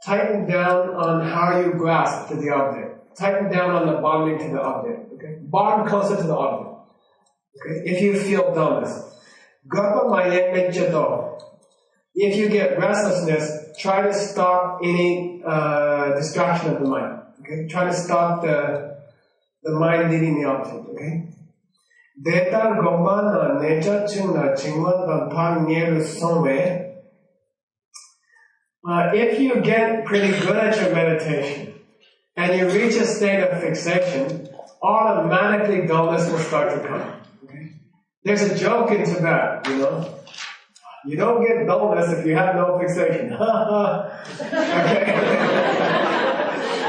on how you grasp to the object. Tighten down on the bonding to the object. Okay? Bond closer to the object. Okay? If you feel dullness. Gapa Mayangbe Chado. If you get restlessness, try to stop any distraction of the mind. Okay? Try to stop the mind leaving the object. Okay? Deta Gombana Nature Chungna Chingman Bantang Nieru Somwe. If you get pretty good at your meditation and you reach a state of fixation, automatically dullness will start to come. Okay? There's a joke in Tibet, you know. You don't get dullness if you have no fixation. Okay?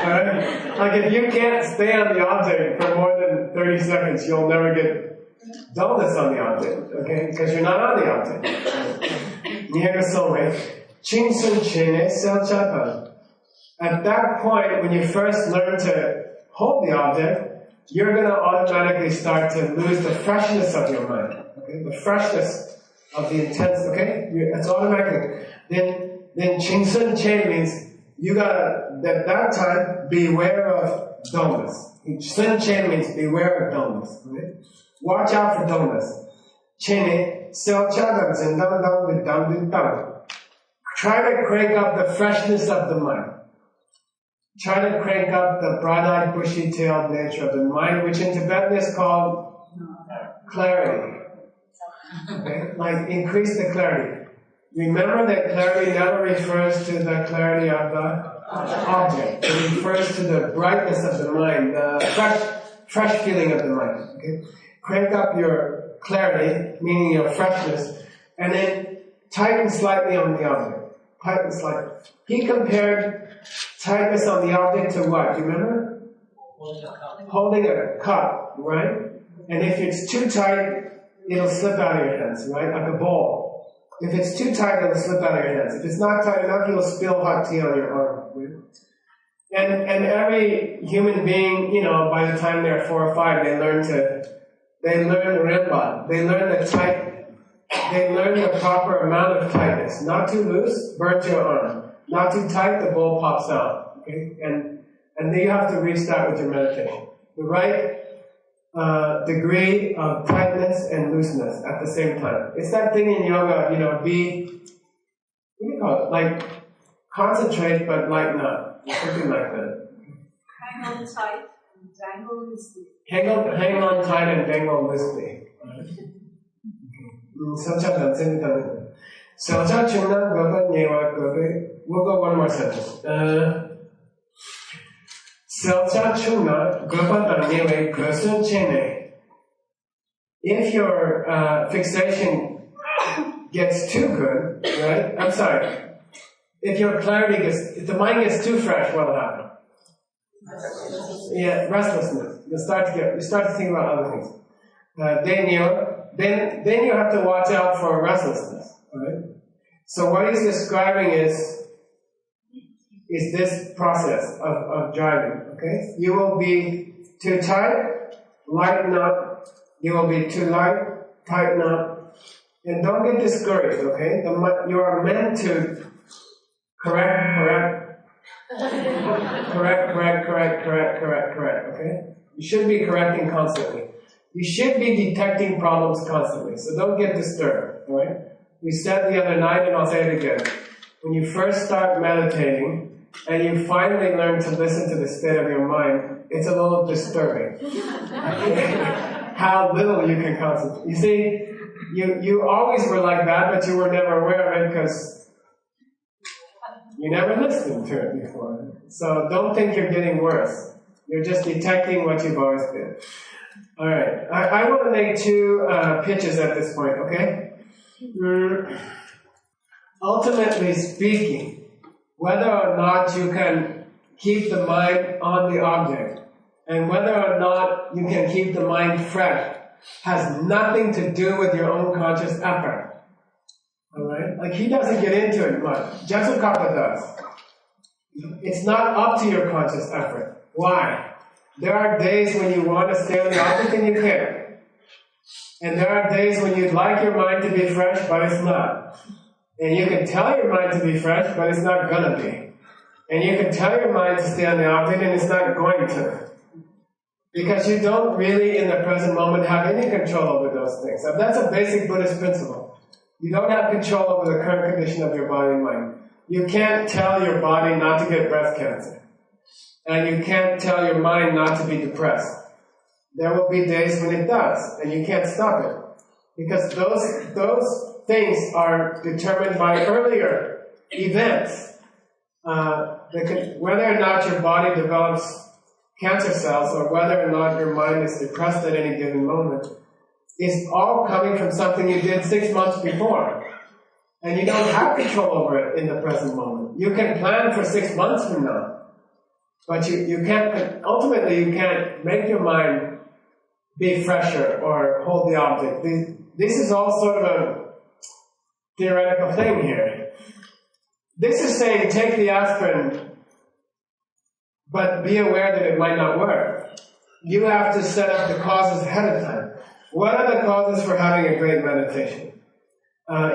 Right? Like if you can't stay on the object for more than 30 seconds, you'll never get dullness on the object, okay? Because you're not on the object. At that point, when you first learn to hold the object, you're going to automatically start to lose the freshness of your mind. Okay? The freshness of the intense, okay? It's automatic. Then Chingsun Chen means you gotta, at that time, beware of dullness. Sun Chen means beware of dullness. Okay? Watch out for dullness. Chene, Selchagam Zendam with Dam. Try to crank up the freshness of the mind. try to crank up the broad-eyed, bushy-tailed nature of the mind, which in Tibetan is called clarity. Okay? Like, increase the clarity. Remember that clarity never refers to the clarity of the object. It refers to the brightness of the mind, the fresh feeling of the mind. Okay? Crank up your clarity, meaning your freshness, and then tighten slightly on the object. Tighten slightly. He compared tightness on the object to what? Do you remember? Holding a cup, right? And if it's too tight, it'll slip out of your hands, right? Like a bowl. If it's too tight, it'll slip out of your hands. If it's not tight enough, you'll spill hot tea on your arm. And every human being, you know, by the time they're 4 or 5, they learn rimba. They learn the proper amount of tightness. Not too loose, burns your arm. Not too tight, the bowl pops out. Okay? And then you have to reach that with your meditation. The right degree of tightness and looseness at the same time. It's that thing in yoga, you know, what do you call it? Like, concentrate but lighten up. Something like that.
Hang on tight and dangle loosely.
Hang on tight and dangle loosely. We'll go one more sentence. If your fixation gets too good, right? I'm sorry. If your clarity if the mind gets too fresh, what will happen? Yeah, restlessness. You start to think about other things. Then you have to watch out for restlessness. Right? So what he's describing is this process of driving. Okay, you will be too tight, lighten up. You will be too light, tighten up, and don't get discouraged. Okay, you are meant to correct, okay? You should be correcting constantly. You should be detecting problems constantly, so don't get disturbed, alright? We said the other night, and I'll say it again. When you first start meditating, and you finally learn to listen to the state of your mind, it's a little disturbing. How little you can concentrate. You see, you always were like that, but you were never aware of it because you never listened to it before. So don't think you're getting worse. You're just detecting what you've always been. Alright, I want to make 2 pitches at this point, okay? Ultimately speaking, whether or not you can keep the mind on the object, and whether or not you can keep the mind fresh, has nothing to do with your own conscious effort. Alright? Like, he doesn't get into it much. Jetsukapa does. It's not up to your conscious effort. Why? There are days when you want to stay on the object and you can't. And there are days when you'd like your mind to be fresh, but it's not. And you can tell your mind to be fresh, but it's not gonna be. And you can tell your mind to stay on the object, and it's not going to. Because you don't really, in the present moment, have any control over those things. So that's a basic Buddhist principle. You don't have control over the current condition of your body and mind. You can't tell your body not to get breast cancer. And you can't tell your mind not to be depressed. There will be days when it does, and you can't stop it. Because those things are determined by earlier events. Whether or not your body develops cancer cells, or whether or not your mind is depressed at any given moment, is all coming from something you did 6 months before. And you don't have control over it in the present moment. You can plan for 6 months from now, but you can't, ultimately you can't make your mind be fresher or hold the object. This is all sort of a theoretical thing here. This is saying take the aspirin, but be aware that it might not work. You have to set up the causes ahead of time. What are the causes for having a great meditation?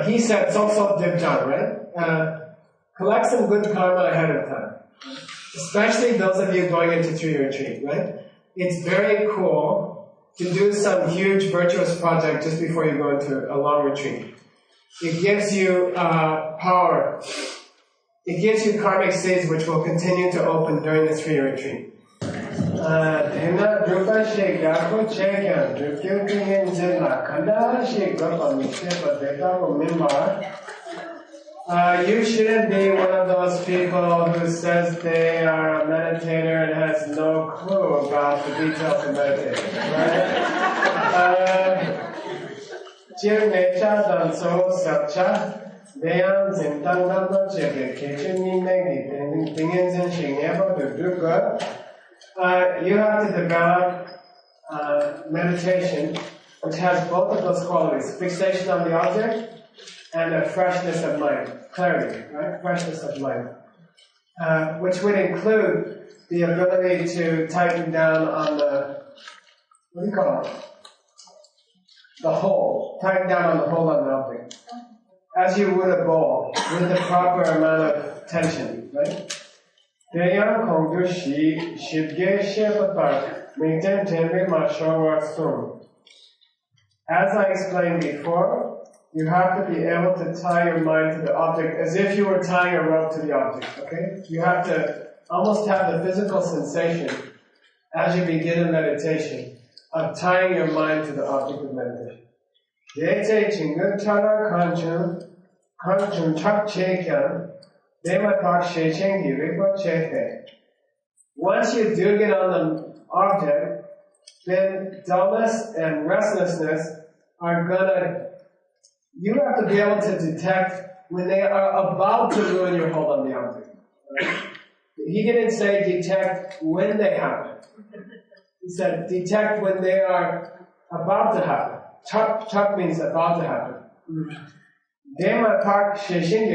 He said, Sok Jibjan, right? Collect some good karma ahead of time. Especially those of you going into tree retreat, right? It's very cool to do some huge virtuous project just before you go into a long retreat. It gives you power it gives you karmic seeds which will continue to open during the 3-year retreat. You shouldn't be one of those people who says they are a meditator and has no clue about the details of meditation, right? You have to develop meditation which has both of those qualities, fixation on the object and a freshness of mind, clarity, right? Freshness of mind, which would include the ability to tighten down on the, what do you call it? The hole, tighten down on the hole on the object, as you would a bowl with the proper amount of tension, right? As I explained before, you have to be able to tie your mind to the object as if you were tying a rope to the object, okay? You have to almost have the physical sensation as you begin a meditation of tying your mind to the object of meditation. Once you do get on the object, then dullness and restlessness are gonna, you have to be able to detect when they are about to ruin your hold on the object. Right? He didn't say detect when they happen. He said detect when they are about to happen. Chak means about to happen. Sheshin.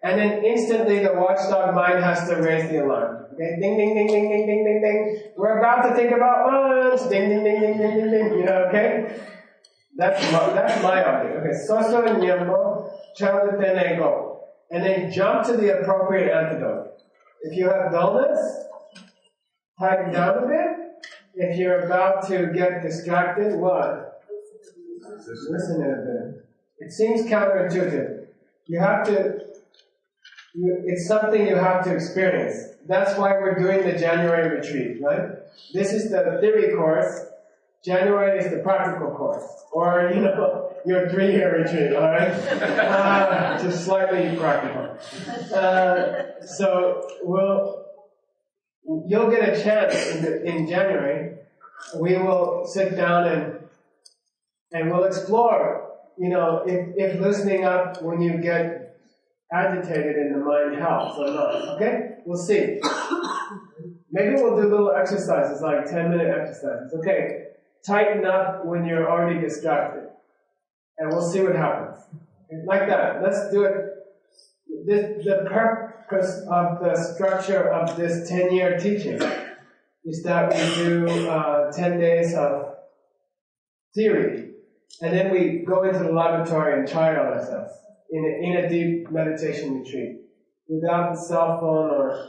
And then instantly the watchdog mind has to raise the alarm. Okay? Ding, ding, ding, ding, ding, ding, ding, ding. We're about to think about lunch. Ding, ding, ding, ding, ding, ding, ding. You know, okay? That's my object. Okay, soso nyambo, chalutene go. And then jump to the appropriate antidote. If you have dullness, tighten down a bit. If you're about to get distracted, what? Listen a bit. It seems counterintuitive. You have to, it's something you have to experience. That's why we're doing the January retreat, right? This is the theory course. January is the practical course, or your 3-year retreat, all right? Just slightly practical. So you'll get a chance in January. We will sit down and we'll explore. If listening up when you get agitated in the mind helps or not. Okay, we'll see. Maybe we'll do little exercises, like 10-minute exercises. Okay. Tighten up when you're already distracted. And we'll see what happens. Like that. Let's do it. The purpose of the structure of this 10-year teaching is that we do 10 days of theory. And then we go into the laboratory and try it on ourselves in a deep meditation retreat without the cell phone or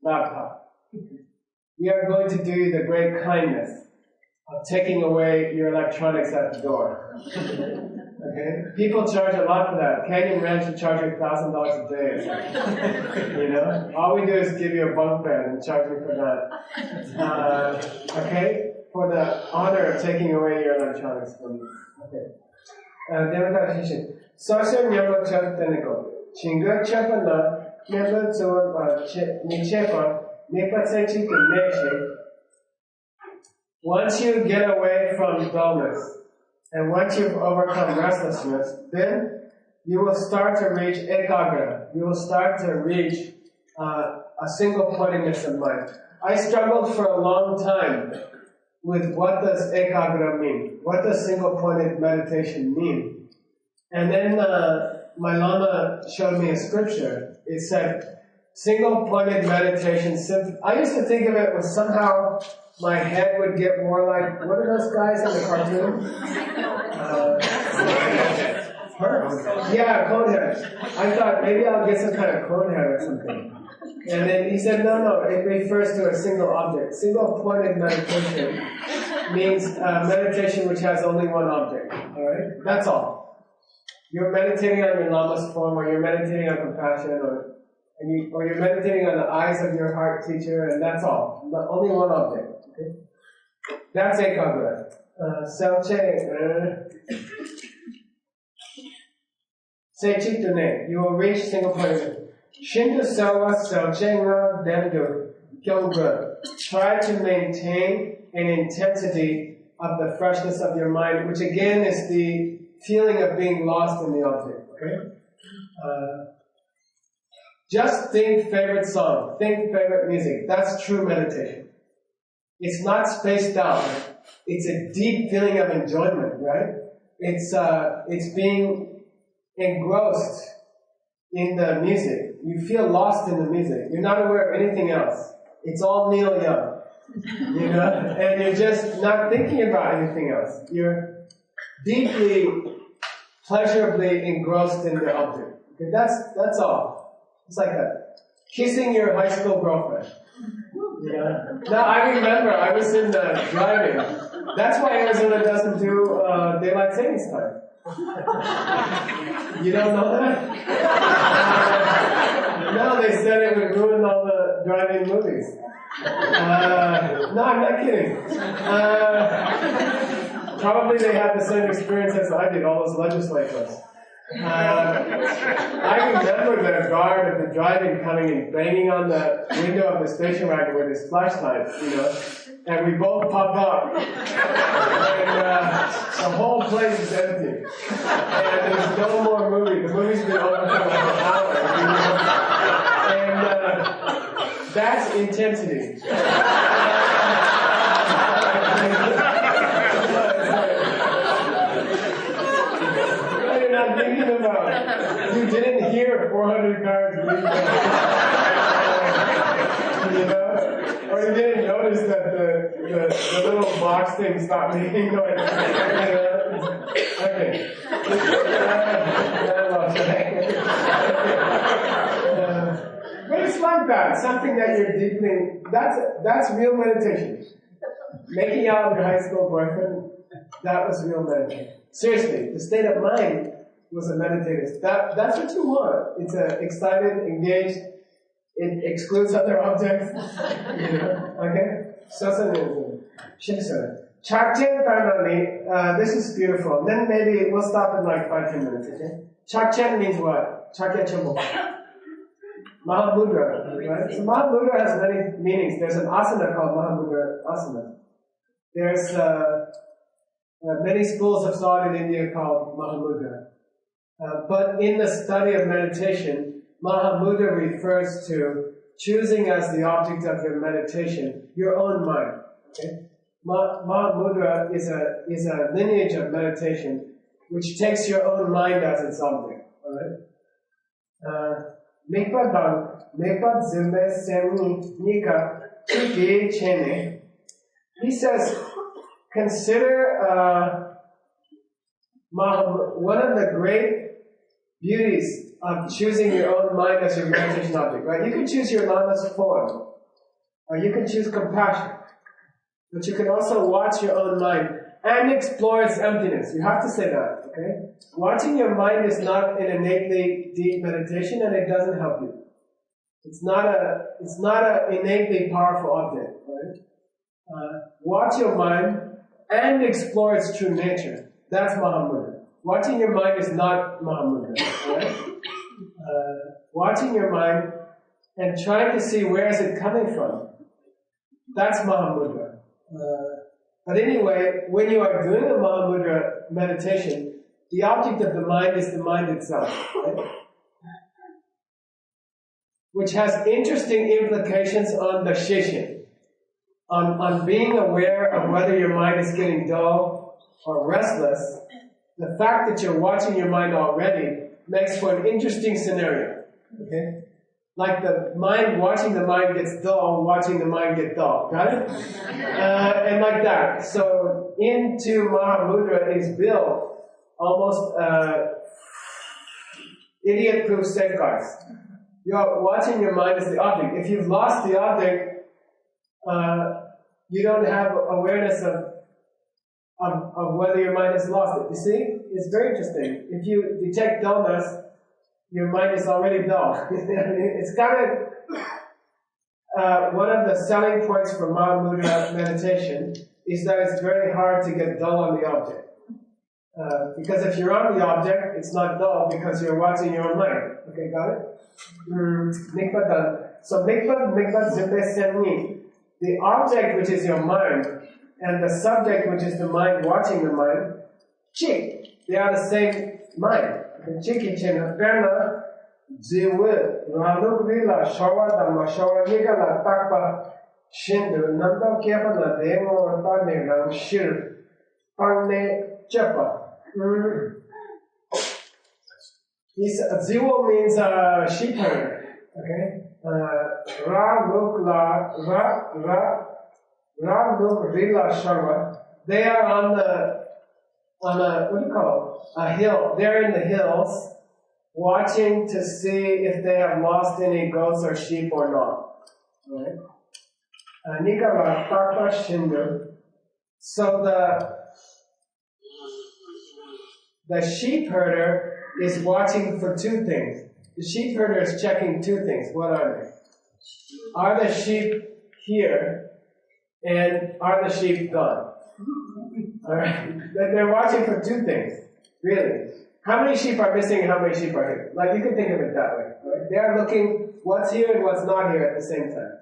laptop. We are going to do the great kindness of taking away your electronics at the door. Okay? People charge a lot for that. Canyon Ranch will charge you $1,000 a day or something. All we do is give you a bunk bed and charge you for that. Okay? For the honor of taking away your electronics from you. Okay. Devatashishin. Sasha nyambo chaktaniko. Chinga chapana nyambo tsuwa nichepa nipatsechi kineshi. Once you get away from dullness, and once you've overcome restlessness, then you will start to reach ekagra. You will start to reach a single-pointedness of mind. I struggled for a long time with what does ekagra mean? What does single-pointed meditation mean? And then my Lama showed me a scripture. It said, single-pointed meditation, I used to think of it as somehow my head would get more like, what are those guys in the cartoon? Yeah, conehead. I thought maybe I'll get some kind of conehead or something. And then he said, no, it refers to a single object. Single-pointed meditation means meditation which has only one object. Alright? That's all. you're meditating on your Lama's form, or you're meditating on compassion, or you're meditating on the eyes of your heart teacher, and that's all. But only one object. Okay? That's ekagra. Say chitane, you will reach single-pointedness. Shindu sawa selchenga dendu gyongga. Try to maintain an intensity of the freshness of your mind, which again is the feeling of being lost in the object. Okay? Just think favorite song, think favorite music. That's true meditation. It's not spaced out. It's a deep feeling of enjoyment, right? It's being engrossed in the music. You feel lost in the music. You're not aware of anything else. It's all Neil Young, you know, and you're just not thinking about anything else. You're deeply, pleasurably engrossed in the object. Okay, that's all. It's like that. Kissing your high school girlfriend. Yeah. Now I remember I was in the driving. That's why Arizona doesn't do daylight savings time. You don't know that? No, they said it would ruin all the drive-in movies. No, I'm not kidding. Probably they had the same experience as I did, all those legislators. I remember the guard of the driving coming and banging on the window of the station wagon with his flashlight, you know, and we both pop up, and the whole place is empty, and there's no more movie. The movie's been over for like an hour, you know? And that's intensity. Thinking about, you didn't hear 400 cars leave, you know, or you didn't notice that the little box thing stopped making noise. Okay. But it's like that, something that you're deeply. That's real meditation. Making out with your high school boyfriend, that was real meditation. Seriously, the state of mind was a meditator. That's what you want. It's excited, engaged. It excludes other objects. You know? Okay? Chakchen Parmani, this is beautiful. Then maybe we'll stop in like 5-10 minutes, okay? Chakchen means what? Chakya Chumbo. Mahamudra, right? So Mahamudra has many meanings. There's an asana called Mahamudra asana. There's many schools of thought in India called Mahamudra. But in the study of meditation, Mahamudra refers to choosing as the object of your meditation your own mind. Okay? Mahamudra is a lineage of meditation which takes your own mind as its object. Alright? He says, consider one of the great beauties of choosing your own mind as your meditation object, right? You can choose your Lama's form, or you can choose compassion, but you can also watch your own mind and explore its emptiness. You have to say that, okay? Watching your mind is not an innately deep meditation, and it doesn't help you. It's not a innately powerful object, right? Watch your mind and explore its true nature. That's Mahamudra. Watching your mind is not Mahamudra, right? Watching your mind and trying to see where is it coming from. That's Mahamudra. But anyway, when you are doing a Mahamudra meditation, the object of the mind is the mind itself, right? Which has interesting implications on the Sheshin, on being aware of whether your mind is getting dull or restless. The fact that you're watching your mind already makes for an interesting scenario. Okay? Like the mind, watching the mind gets dull, watching the mind get dull. Got it? And like that. So into Mahamudra is built almost idiot-proof safeguards. You're watching your mind as the object. If you've lost the object, you don't have awareness of whether your mind has lost it. You see? it's very interesting. If you detect dullness, your mind is already dull. It's kind of one of the selling points for Mahamudra meditation is that it's very hard to get dull on the object. Because if you're on the object, it's not dull because you're watching your own mind. Okay, got it? So the object, which is your mind, and the subject, which is the mind watching the mind, they are the same mind. Ziwo means sheep herder. Okay? Ra, Luk, La, Ra, Luk, Rila, Sharma. They are on a, what do you call it? A hill. They're in the hills, watching to see if they have lost any goats or sheep or not. Right? Nikara, Taka, Shindu. So the sheep herder is watching for two things. The sheep herder is checking two things. What are they? Are the sheep here? And are the sheep gone? Alright? They're watching for two things. Really. How many sheep are missing and how many sheep are here? Like, you can think of it that way. Right? They are looking what's here and what's not here at the same time.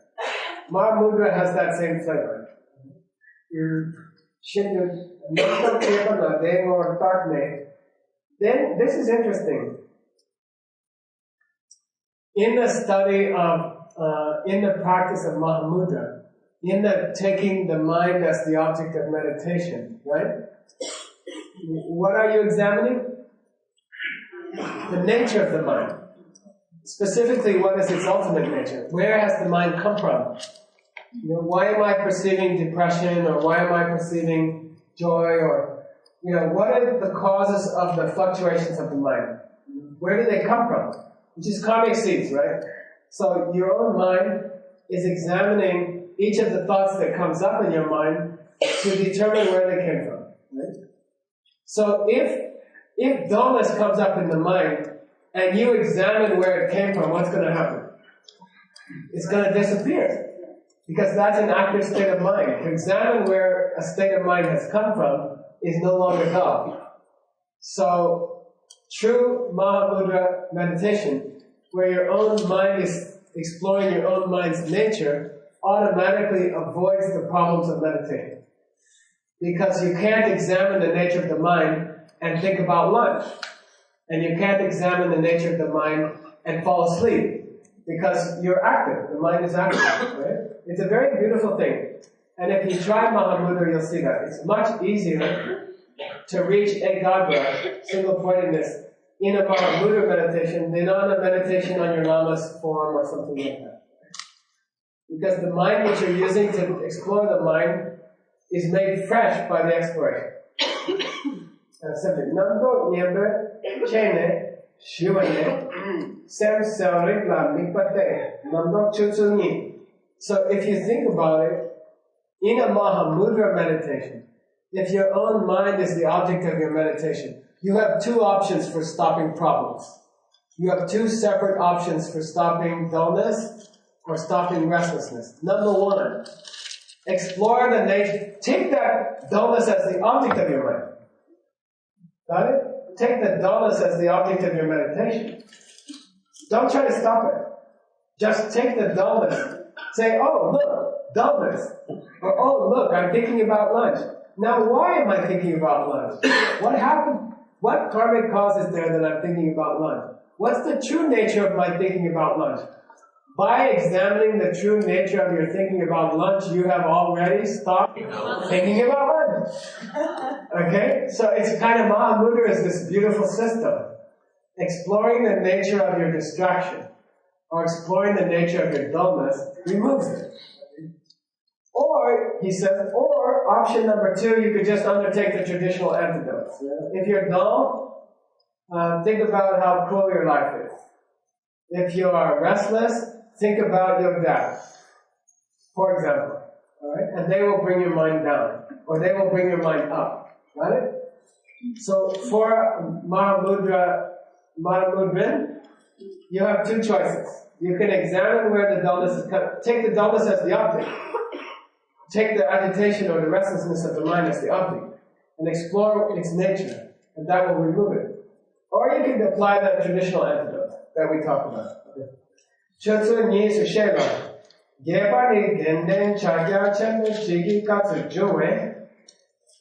Mahamudra has that same flavor. Then, this is interesting. In the study of, in the practice of Mahamudra, in the taking the mind as the object of meditation, right? What are you examining? The nature of the mind. Specifically, what is its ultimate nature? Where has the mind come from? Why am I perceiving depression, or why am I perceiving joy, or what are the causes of the fluctuations of the mind? Where do they come from? Which is karmic seeds, right? So your own mind is examining each of the thoughts that comes up in your mind to determine where they came from. Right? So if dullness comes up in the mind and you examine where it came from, what's going to happen? It's going to disappear. Because that's an active state of mind. To examine where a state of mind has come from is no longer dull. So, true Mahamudra meditation, where your own mind is exploring your own mind's nature, automatically avoids the problems of meditating. Because you can't examine the nature of the mind and think about lunch. And you can't examine the nature of the mind and fall asleep. Because you're active. The mind is active. Right? It's a very beautiful thing. And if you try Mahamudra, you'll see that. It's much easier to reach Ekagra, single-pointedness, in a Mahamudra meditation than on a meditation on your Lama's form or something like that. Because the mind which you're using to explore the mind is made fresh by the exploration. Simply, Nando Nyembe Chene Shivane Sem Selrik Lam Nikpate Nando Chutsuni. So if you think about it, in a Mahamudra meditation, if your own mind is the object of your meditation, you have two options for stopping problems. You have two separate options for stopping dullness or stopping restlessness. Number one, explore the nature. Take that dullness as the object of your mind. Got it? Take the dullness as the object of your meditation. Don't try to stop it. Just take the dullness. Say, oh, look, dullness. Or, oh, look, I'm thinking about lunch. Now, why am I thinking about lunch? What happened? What karmic cause is there that I'm thinking about lunch? What's the true nature of my thinking about lunch? By examining the true nature of your thinking about lunch, you have already stopped thinking about lunch. Okay? So it's kind of Mahamudra is this beautiful system. Exploring the nature of your distraction, or exploring the nature of your dullness, removes it. Or, he says, or option number two, you could just undertake the traditional antidotes. If you're dull, think about how cool your life is. If you are restless, think about your death, for example. Alright? And they will bring your mind down, or they will bring your mind up. Got it? So for Mahamudra, you have two choices. You can examine where the dullness is coming. Take the dullness as the object. Take the agitation or the restlessness of the mind as the object and explore its nature, and that will remove it. Or you can apply that traditional antidote that we talked about.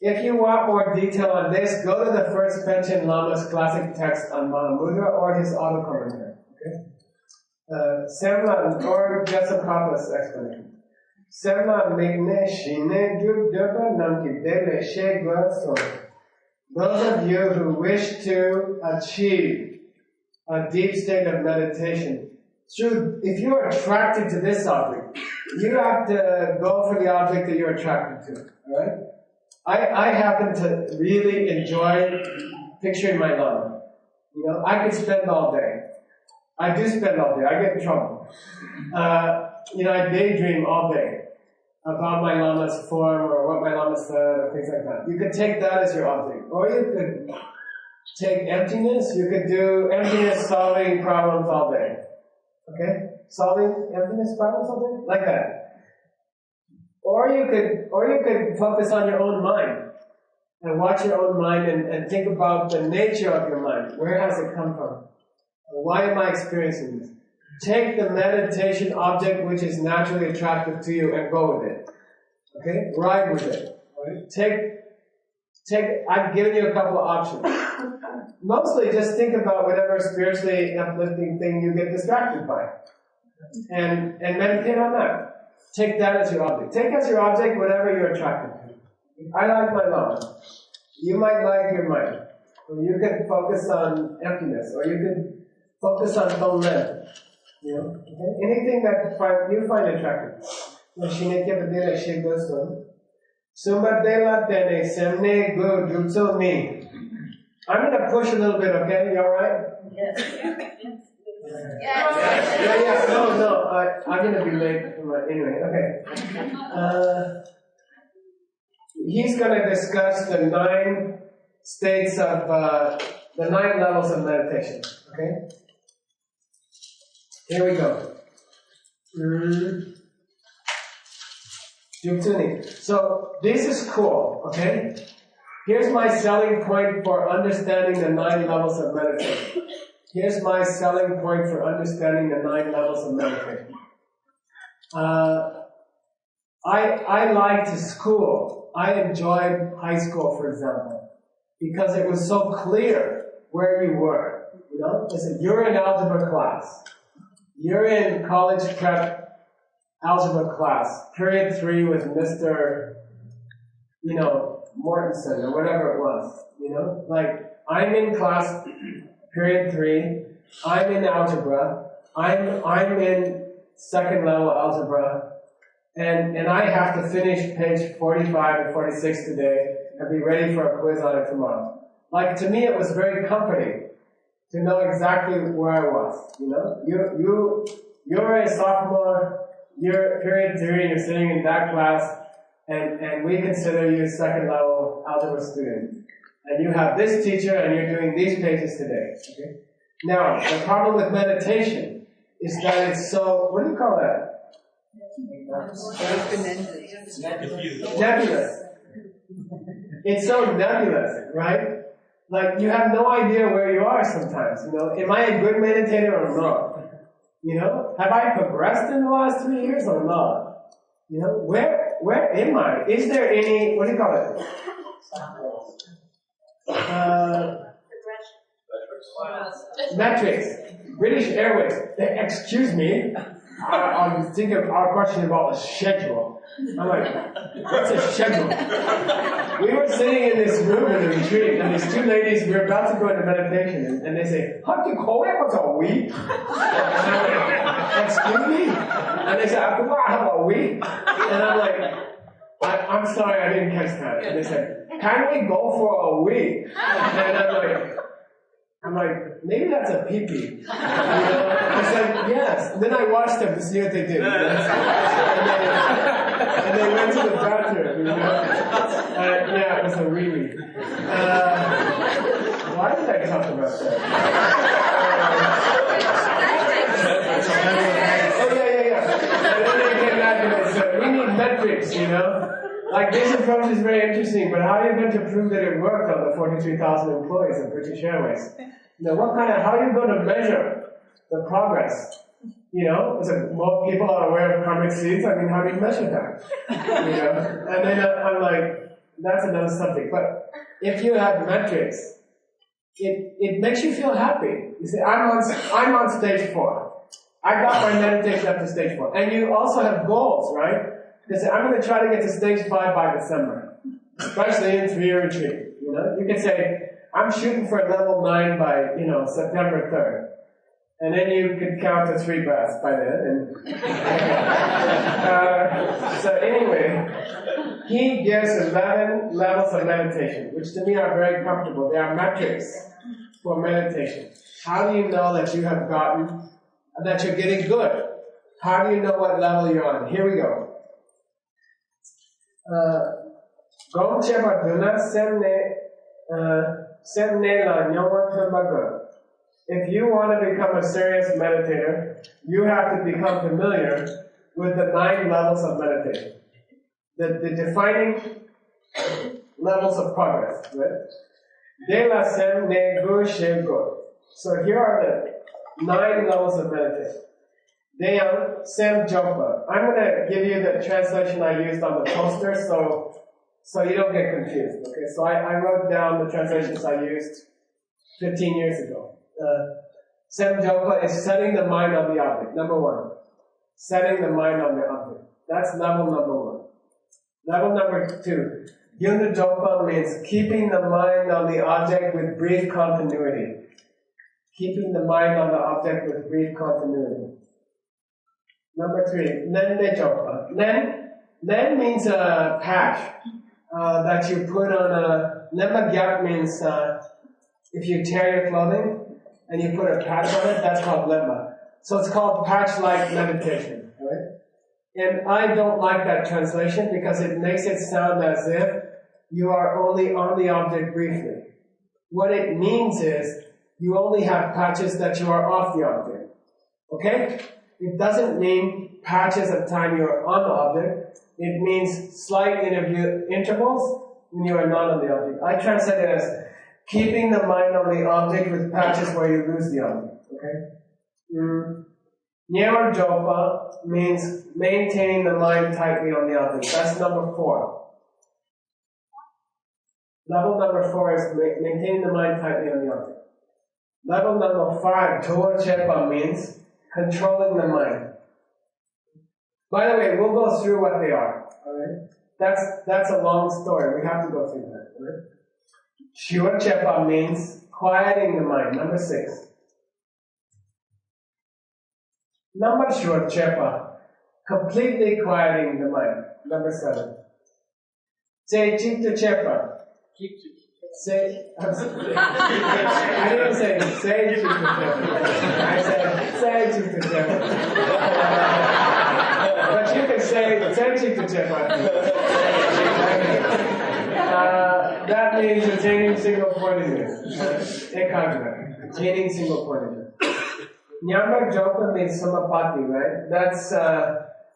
If you want more detail on this, go to the first Panchen Lama's classic text on Mahamudra or his auto commentary. Okay? Semla or Geshe Prabhupada's explanation. Semla Migne Shine Jukdurba Namkidele Shegom. Those of you who wish to achieve a deep state of meditation, if you're attracted to this object, you have to go for the object that you're attracted to. Alright? I happen to really enjoy picturing my Lama. You know, I could spend all day. I do spend all day. I get in trouble. You know, I daydream all day about my Lama's form or what my Lama said or things like that. You could take that as your object. Or you could take emptiness. You could do emptiness solving problems all day. Okay? Solving emptiness problems all day? Like that. Or you could focus on your own mind and watch your own mind and think about the nature of your mind. Where has it come from? Why am I experiencing this? Take the meditation object which is naturally attractive to you and go with it. Okay? Ride with it. Right? I've given you a couple of options. Mostly just think about whatever spiritually uplifting thing you get distracted by. And meditate on that. Take that as your object. Take as your object whatever you're attracted to. I like my Lama. You might like your mind. Or you can focus on emptiness. Or you can focus on Dullness. You know? Okay? Anything that you find attractive. I'm going to push a little bit, okay? You alright?
Yes.
Yeah. No. I'm going to be late. Anyway, okay. He's going to discuss the 9 states of, the 9 levels of meditation. Okay? Here we go. So, this is cool, okay? Here's my selling point for understanding the 9 levels of meditation. Here's my selling point for understanding the 9 levels of meditation. I liked school. I enjoyed high school, for example, because it was so clear where you were. You know, you're in algebra class. You're in college prep algebra class, period 3 with Mr. Mortensen or whatever it was. You know, like I'm in class. Period 3, I'm in algebra, I'm in second level algebra, and I have to finish page 45 and 46 today and be ready for a quiz on it tomorrow. Like, to me it was very comforting to know exactly where I was, you know? You're a sophomore, you're period 3, and you're sitting in that class, and we consider you a second level algebra student. And you have this teacher, and you're doing these pages today. Okay? Now, the problem with meditation is that it's so, what do you call that? Nebulous. It's so nebulous, right? Like, you have no idea where you are sometimes, you know? Am I a good meditator or not? You know? Have I progressed in the last 3 years or not? You know? Where am I? Is there any, what do you call it? Metrics. British Airways. Excuse me. I'm thinking of our question about a schedule. I'm like, what's a schedule? We were sitting in this room in the retreat, and these 2 ladies, we were about to go into meditation, and they say, "How do you call it? What's a week?" And I'm like, excuse me? And they say, "How about a week?" And I'm like, I'm sorry, I didn't catch that. And they said, "Can we go for a week?" And I'm like, maybe that's a pee-pee. You know? I said, yes. And then I watched them to see what they did. And they went to the bathroom, you know? Yeah, it was a wee-wee. said. And then they came back and they said, we need metrics, you know? Like, this approach is very interesting, but how are you going to prove that it worked on the 43,000 employees of British Airways? You know, how are you going to measure the progress? You know, is it more people are aware of karmic seeds? I mean, how do you measure that? You know? And then I'm like, that's another subject. But if you have metrics, it makes you feel happy. You say, I'm on stage 4. I got my meditation up to stage 4. And you also have goals, right? You say, I'm going to try to get to stage 5 by December, especially in 3-year retreat. You know, you can say, I'm shooting for level 9 by, you know, September 3rd. And then you can count to 3 breaths by then. And so anyway, he gives 11 levels of meditation, which to me are very comfortable. They are metrics for meditation. How do you know that you have gotten, that you're getting good? How do you know what level you're on? Here we go. If you want to become a serious meditator, you have to become familiar with the 9 levels of meditation. The defining levels of progress, right? So here are the 9 levels of meditation. Deyang Sem Jokgom. I'm going to give you the translation I used on the poster so you don't get confused. Okay, so I wrote down the translations I used 15 years ago. Sem Jokgom is setting the mind on the object. Number 1. Setting the mind on the object. That's level number 1. Level number 2. Yuna Jokgom means keeping the mind on the object with brief continuity. Keeping the mind on the object with brief continuity. Number 3, Nende Jokgom. Nen means a patch that you put on a... Nemba Gyat means if you tear your clothing and you put a patch on it, that's called lemba. So it's called patch-like meditation, right? And I don't like that translation because it makes it sound as if you are only on the object briefly. What it means is you only have patches that you are off the object. Okay? It doesn't mean patches of time you are on the object. It means slight intervals when you are not on the object. I translate it as keeping the mind on the object with patches where you lose the object. Okay? Nyamar Jopa means maintain the mind tightly on the object. That's number 4. Level number 4 is maintaining the mind tightly on the object. Level number 5, Toa Chepa, means controlling the mind. By the way, we'll go through what they are. Alright? That's a long story. We have to go through that. Right? Shua Chepa means quieting the mind. Number 6. Number Shua Chepa, completely quieting the mind. Number 7. Say Chitta Chepa. Say, I didn't say Chitta Chepa. I said say Chitta Chepa. But you can say Chitta Chepa. That means attaining single-pointedness. Ekagra, attaining single-pointedness. Nyambar Jokgom means samapati, right? That's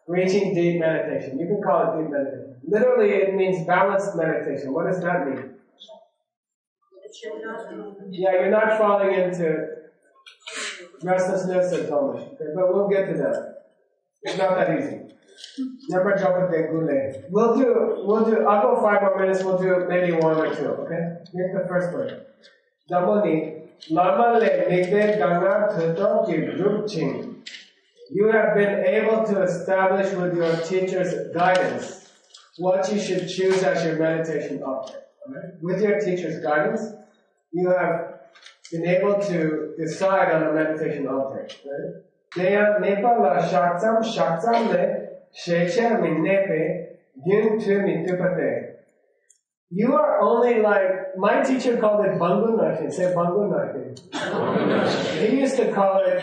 reaching deep meditation. You can call it deep meditation. Literally, it means balanced meditation. What does that mean? Yeah, you're not falling into restlessness or dullness. Okay? But we'll get to that. It's not that easy. Nyambar Jokgom de Gule. We'll do, I'll go 5 more minutes, we'll do maybe 1 or 2, okay? Here's the first one. Damoni. Lama le nigde ganga tuto ki rupching. You have been able to establish with your teacher's guidance what you should choose as your meditation object. Right? With your teacher's guidance, you have been able to decide on a meditation object. Deya nepa la shaksam le sheksha mi nepe gyun tu mi tupate. You are only like, my teacher called it Bangun Nakin. Say Bangun Nakin. He used to call it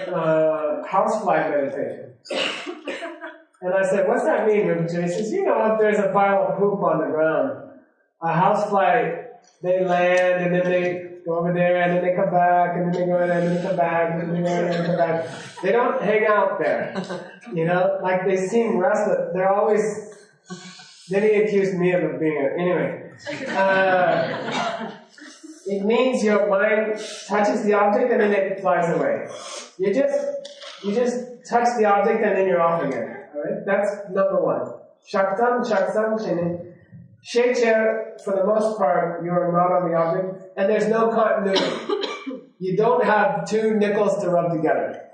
housefly meditation. And I said, what's that mean, Rinpoche? He says, you know, if there's a pile of poop on the ground, a housefly they land, and then they go over there, and then they come back, and then they go in, and then they come back, and then they go in, and then they come back. They don't hang out there, like they seem restless. They're always. Then he accused me of being anyway. It means your mind touches the object and then it flies away. You just touch the object and then you're off again. Alright? That's number one. Shaktam, shini. Sheche, for the most part, you're not on the object, and there's no continuity. You don't have two nickels to rub together.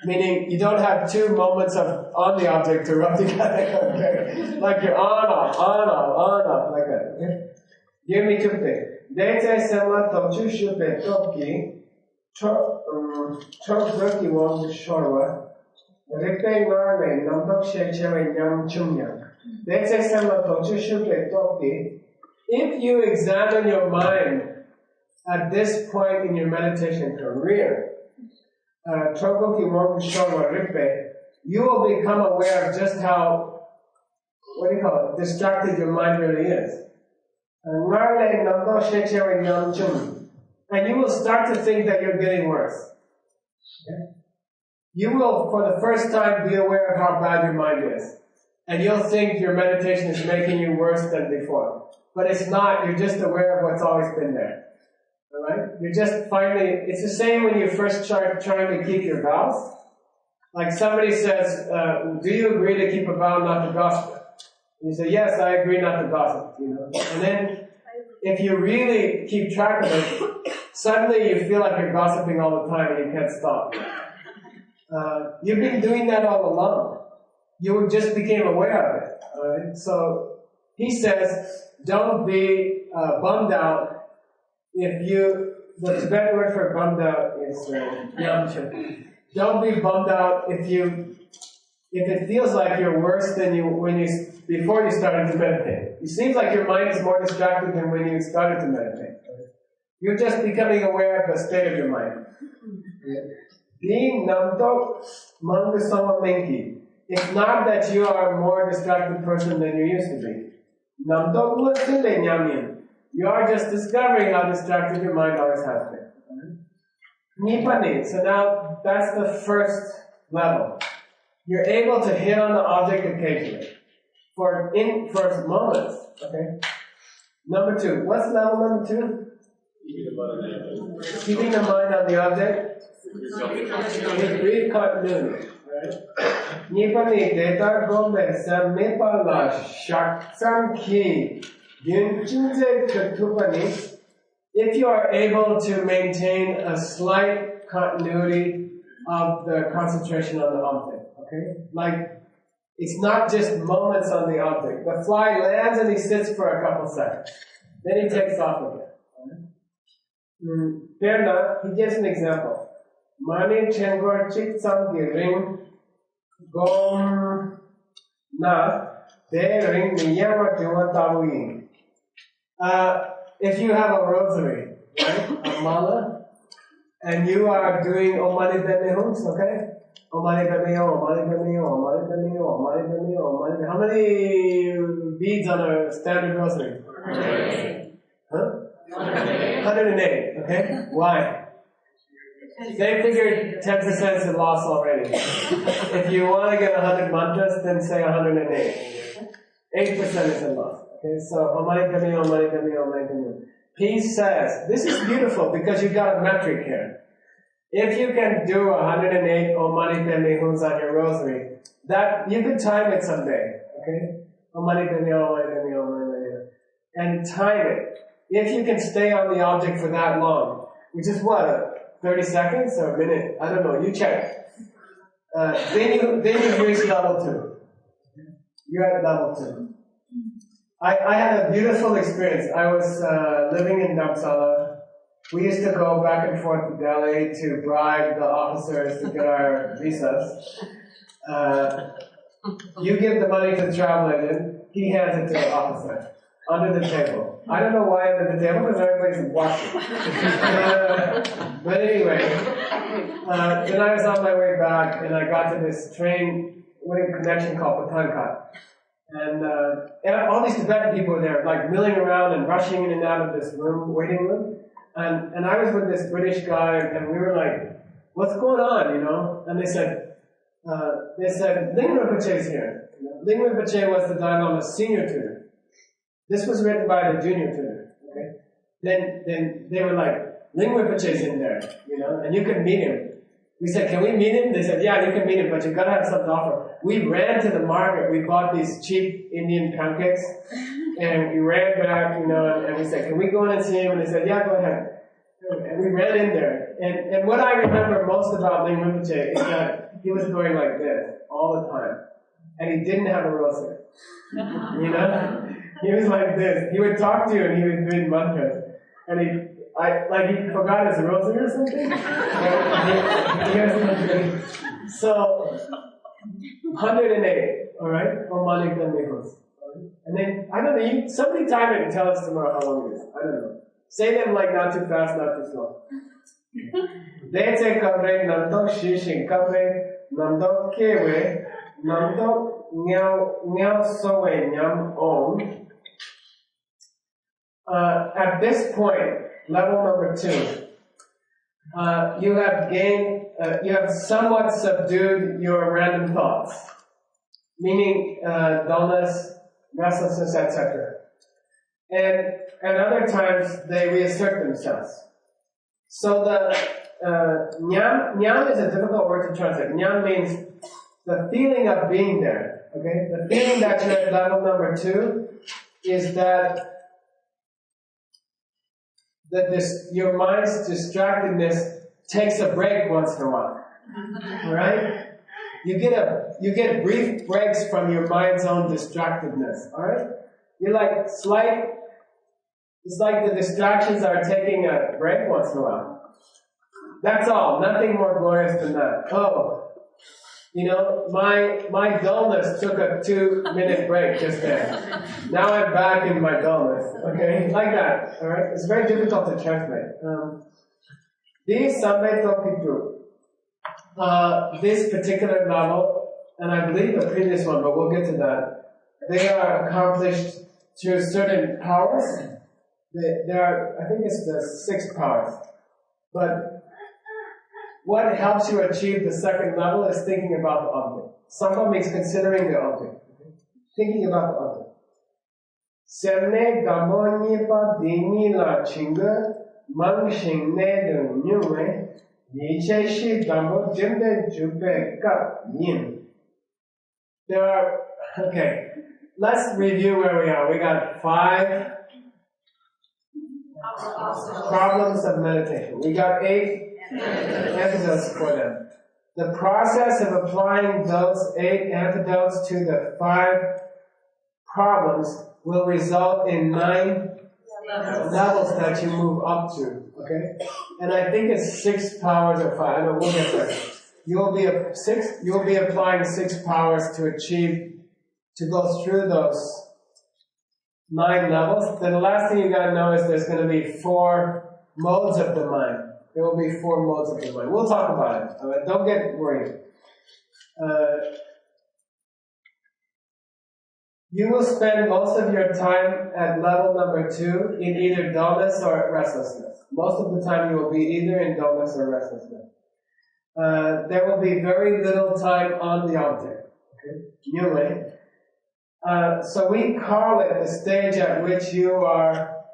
Meaning, you don't have two moments on the object to rub together. Okay? Like you're on, off, like that. Okay? Give me two things. Dete sema tochu shupe toki, chok raki wong shorwa, ripe narme namdok sheche nyam chumya. Dete sema tochu shupe toki. If you examine your mind at this point in your meditation career, you will become aware of just how, distracted your mind really is. And you will start to think that you're getting worse. Okay? You will, for the first time, be aware of how bad your mind is. And you'll think your meditation is making you worse than before. But it's not, you're just aware of what's always been there. Alright? You're just finally, it's the same when you first start trying to keep your vows. Like somebody says, do you agree to keep a vow not to gossip? And you say, yes, I agree not to gossip. And then, if you really keep track of it, suddenly you feel like you're gossiping all the time and you can't stop. You've been doing that all along. You just became aware of it. Alright? So, he says, don't be bummed out. The Tibetan word for bummed out is yamcha. Don't be bummed out if it feels like you're worse than before you started to meditate. It seems like your mind is more distracted than when you started to meditate. You're just becoming aware of the state of your mind. Being namtok mangasama menki. It's not that you are a more distracted person than you used to be. Namtok lusile nyamyan. You are just discovering how distracted your mind always has been. Nipani. So now that's the first level. You're able to hit on the object occasionally. For moments. Okay? Number two. What's level number two? Keeping the mind on the object. With brief continuity. Nipani data gombe sam nepala shak sam ki. If you are able to maintain a slight continuity of the concentration on the object, okay? Like, it's not just moments on the object. The fly lands and he sits for a couple seconds. Then he takes off again. Perna, he gives an example. Mani chengor chik sam ring gom na de ring niyama jiwa tabuyin. If you have a rosary, right, a mala, and you are doing Om Mani Padme Hums, okay? Om Mani Padme Om, Om Mani Padme Om, Om Mani Padme Om, Om Mani Padme Om, Om Mani Padme. How many beads on a standard rosary? 108. Huh? 108, okay? Why? They figured 10% is a loss already. If you want to get 100 mantras, then say 108. 8% is a loss. Okay, so Om Mani Padme Om, Om Mani Padme Om, Om Mani Padme Om. He says, this is beautiful because you've got a metric here. If you can do 108 Om Mani Padme Hums on your rosary, that you could time it someday. Okay? Om Mani Padme Om, Om Mani Padme Om, Om Mani Padme Om. And time it. If you can stay on the object for that long, which is what, 30 seconds or a minute? I don't know, you check. Then you reach level 2. You're at level 2. I had a beautiful experience. I was living in Dharamsala. We used to go back and forth to Delhi to bribe the officers to get our visas. You give the money to the travel agent, he hands it to the officer, under the table. I don't know why under the table, because everybody's watching. But anyway, then I was on my way back, and I got to this train connection called Pabongka. And all these Tibetan people were there, like milling around and rushing in and out of this room, waiting room. And I was with this British guy, and we were like, "What's going on?" You know? And they said, "Ling Rinpoche is here." You know? Ling Rinpoche was the Dalai Lama's senior tutor. This was written by the junior tutor. Okay. Then they were like, "Ling Rinpoche is in there, you know, and you can meet him." We said, "Can we meet him?" They said, "Yeah, you can meet him, but you've got to have something to offer." We ran to the market. We bought these cheap Indian pancakes, and we ran back, you know, and we said, "Can we go in and see him?" And they said, "Yeah, go ahead." And we ran in there. And what I remember most about Ling Rinpoche is that he was going like this all the time. And he didn't have a rosary. You know? He was like this. He would talk to you and he was doing mantras. And he forgot his rosary or something. So, 108, alright? Or Manikta Nichols. And then, I don't know, somebody time it and tell us tomorrow how long it is. I don't know. Say them like not too fast, not too slow. Dece kapre namdok Sheshin kapre namdok kewe namdok nyao sowe nyam om. At this point, level number 2, you have somewhat subdued your random thoughts, meaning dullness, restlessness, etc. And other times they reassert themselves. So the nyam is a difficult word to translate. Nyam means the feeling of being there. Okay, the feeling that you're at level number 2 is that your mind's distractedness takes a break once in a while. All right, you get brief breaks from your mind's own distractedness. All right, you're like it's like the distractions are taking a break once in a while. That's all. Nothing more glorious than that. Oh, you know, my dullness took a 2-minute break just there. Now I'm back in my dullness. Okay, like that. All right. It's very difficult to translate. These Sambeto Pitu, this particular level, and I believe the previous one, but we'll get to that. They are accomplished through certain powers. There are, I think it's the 6 powers. But what helps you achieve the second level is thinking about the object. Sangha means considering the object. Thinking about the object. Serne dambo nipa dini la chinga mang shing ne de nyume yiche shi dambo jimbe jupe kap yin. There are, okay, let's review where we are. We got 5 problems of meditation. We got 8 antidotes for them. The process of applying those 8 antidotes to the 5 problems will result in 9 levels that you move up to. Okay? And I think it's 6 powers or 5. I don't know, we'll get there. You'll be applying 6 powers to go through those 9 levels. Then the last thing you gotta know is there's gonna be 4 modes of the mind. There will be 4 modes of the mind. We'll talk about it. Right? Don't get worried. You will spend most of your time at level number 2 in either dullness or restlessness. Most of the time you will be either in dullness or restlessness. There will be very little time on the object. Okay? Anyway, so we call it the stage at which you are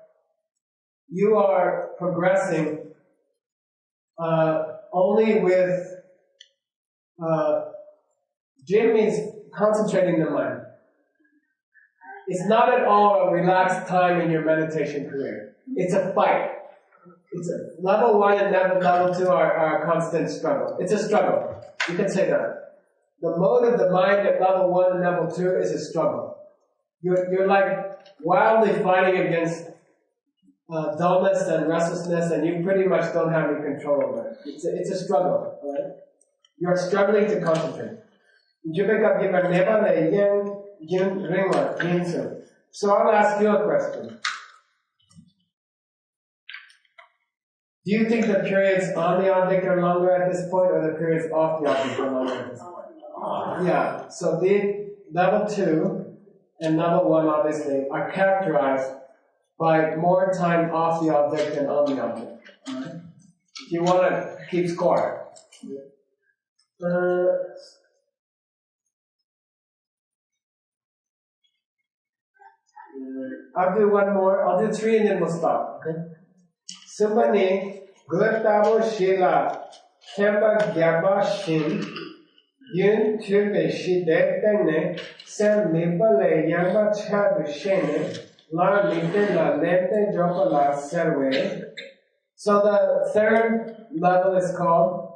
progressing only with Jim means concentrating the mind. It's not at all a relaxed time in your meditation career. It's a fight. It's a level 1 and level 2 are a constant struggle. It's a struggle. You can say that. The mode of the mind at level 1 and level 2 is a struggle. You're like wildly fighting against dullness and restlessness, and you pretty much don't have any control over it. It's a struggle, right? You're struggling to concentrate. So I'll ask you a question. Do you think the periods on the object are longer at this point, or the periods off the object are longer at this point? Yeah. So the level 2 and number 1, obviously, are characterized by more time off the object than on the object. Right? If you want to keep score. I'll do one more. I'll do 3 and then we'll stop. Okay? Subani, Gurtabo Shila, Kemba Gyaba Shin, Yun Tuve Shidetene, Sam Mipale Yamba Chadu Shene, La Lite La Lete Jopala Serwe. So the 3rd level is called,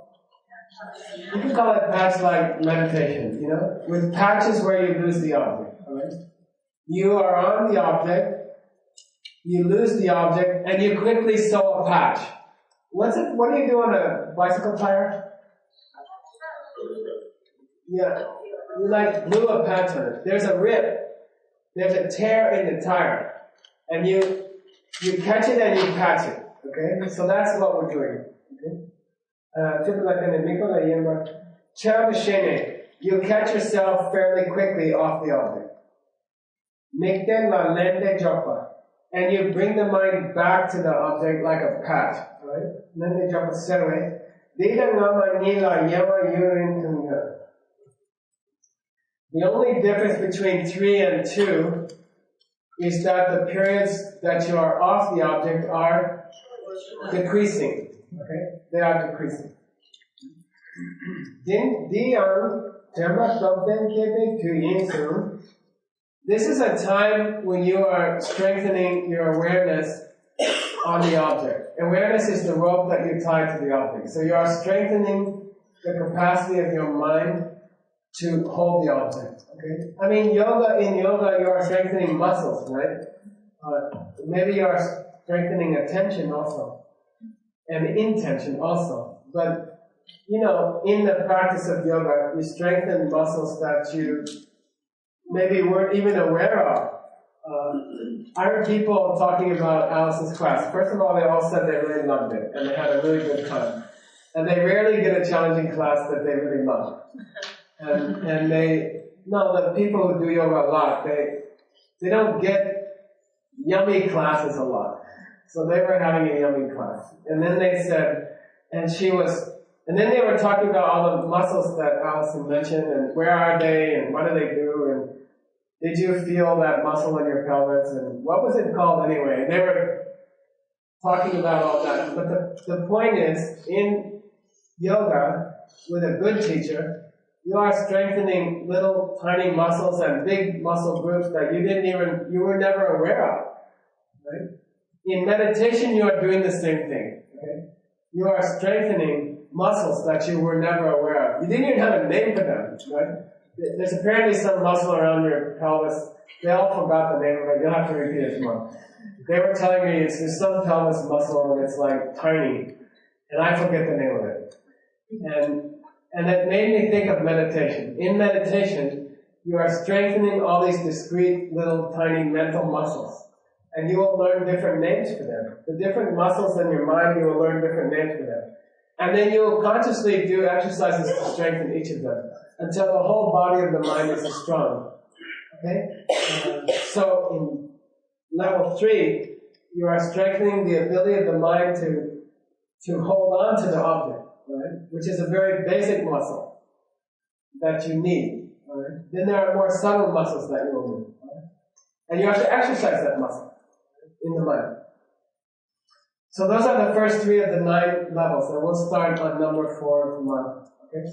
you can call it patch-like meditation, you know, with patches where you lose the object, alright? You are on the object, you lose the object, and you quickly sew a patch. What do you do on a bicycle tire? Yeah, you like glue a patch on it. There's a rip, there's a tear in the tire, and you catch it and you patch it. Okay, so that's what we're doing. Okay, you catch yourself fairly quickly off the object. And you bring the mind back to the object like a patch. Right? The only difference between 3 and 2 is that the periods that you are off the object are decreasing. Okay? They are decreasing. This is a time when you are strengthening your awareness on the object. Awareness is the rope that you tie to the object. So you are strengthening the capacity of your mind to hold the object. Okay? I mean, in yoga you are strengthening muscles, right? Maybe you are strengthening attention also, and intention also. But, you know, in the practice of yoga, you strengthen muscles that you maybe weren't even aware of. I heard people talking about Alice's class. First of all, they all said they really loved it, and they had a really good time. And they rarely get a challenging class that they really love. And the people who do yoga a lot, they don't get yummy classes a lot. So they were having a yummy class. And then they said, and then they were talking about all the muscles that Alison mentioned, and where are they, and what do they do, and did you feel that muscle in your pelvis, and what was it called anyway? They were talking about all that. But the point is, in yoga, with a good teacher, you are strengthening little tiny muscles and big muscle groups that you were never aware of. Right? In meditation, you are doing the same thing. Okay? You are strengthening muscles that you were never aware of. You didn't even have a name for them, right? There's apparently some muscle around your pelvis. They all forgot the name of it. You'll have to repeat it tomorrow. They were telling me there's some pelvis muscle and it's like tiny, and I forget the name of it. And it made me think of meditation. In meditation, you are strengthening all these discrete little tiny mental muscles. And you will learn different names for them. The different muscles in your mind, you will learn different names for them. And then you will consciously do exercises to strengthen each of them until the whole body of the mind is strong. Okay? So in level 3, you are strengthening the ability of the mind to hold on to the object. Right? Which is a very basic muscle that you need. Right? Then there are more subtle muscles that you will need. Right? And you have to exercise that muscle in the mind. So those are the first 3 of the 9 levels, and we'll start on number 4 tomorrow. Okay?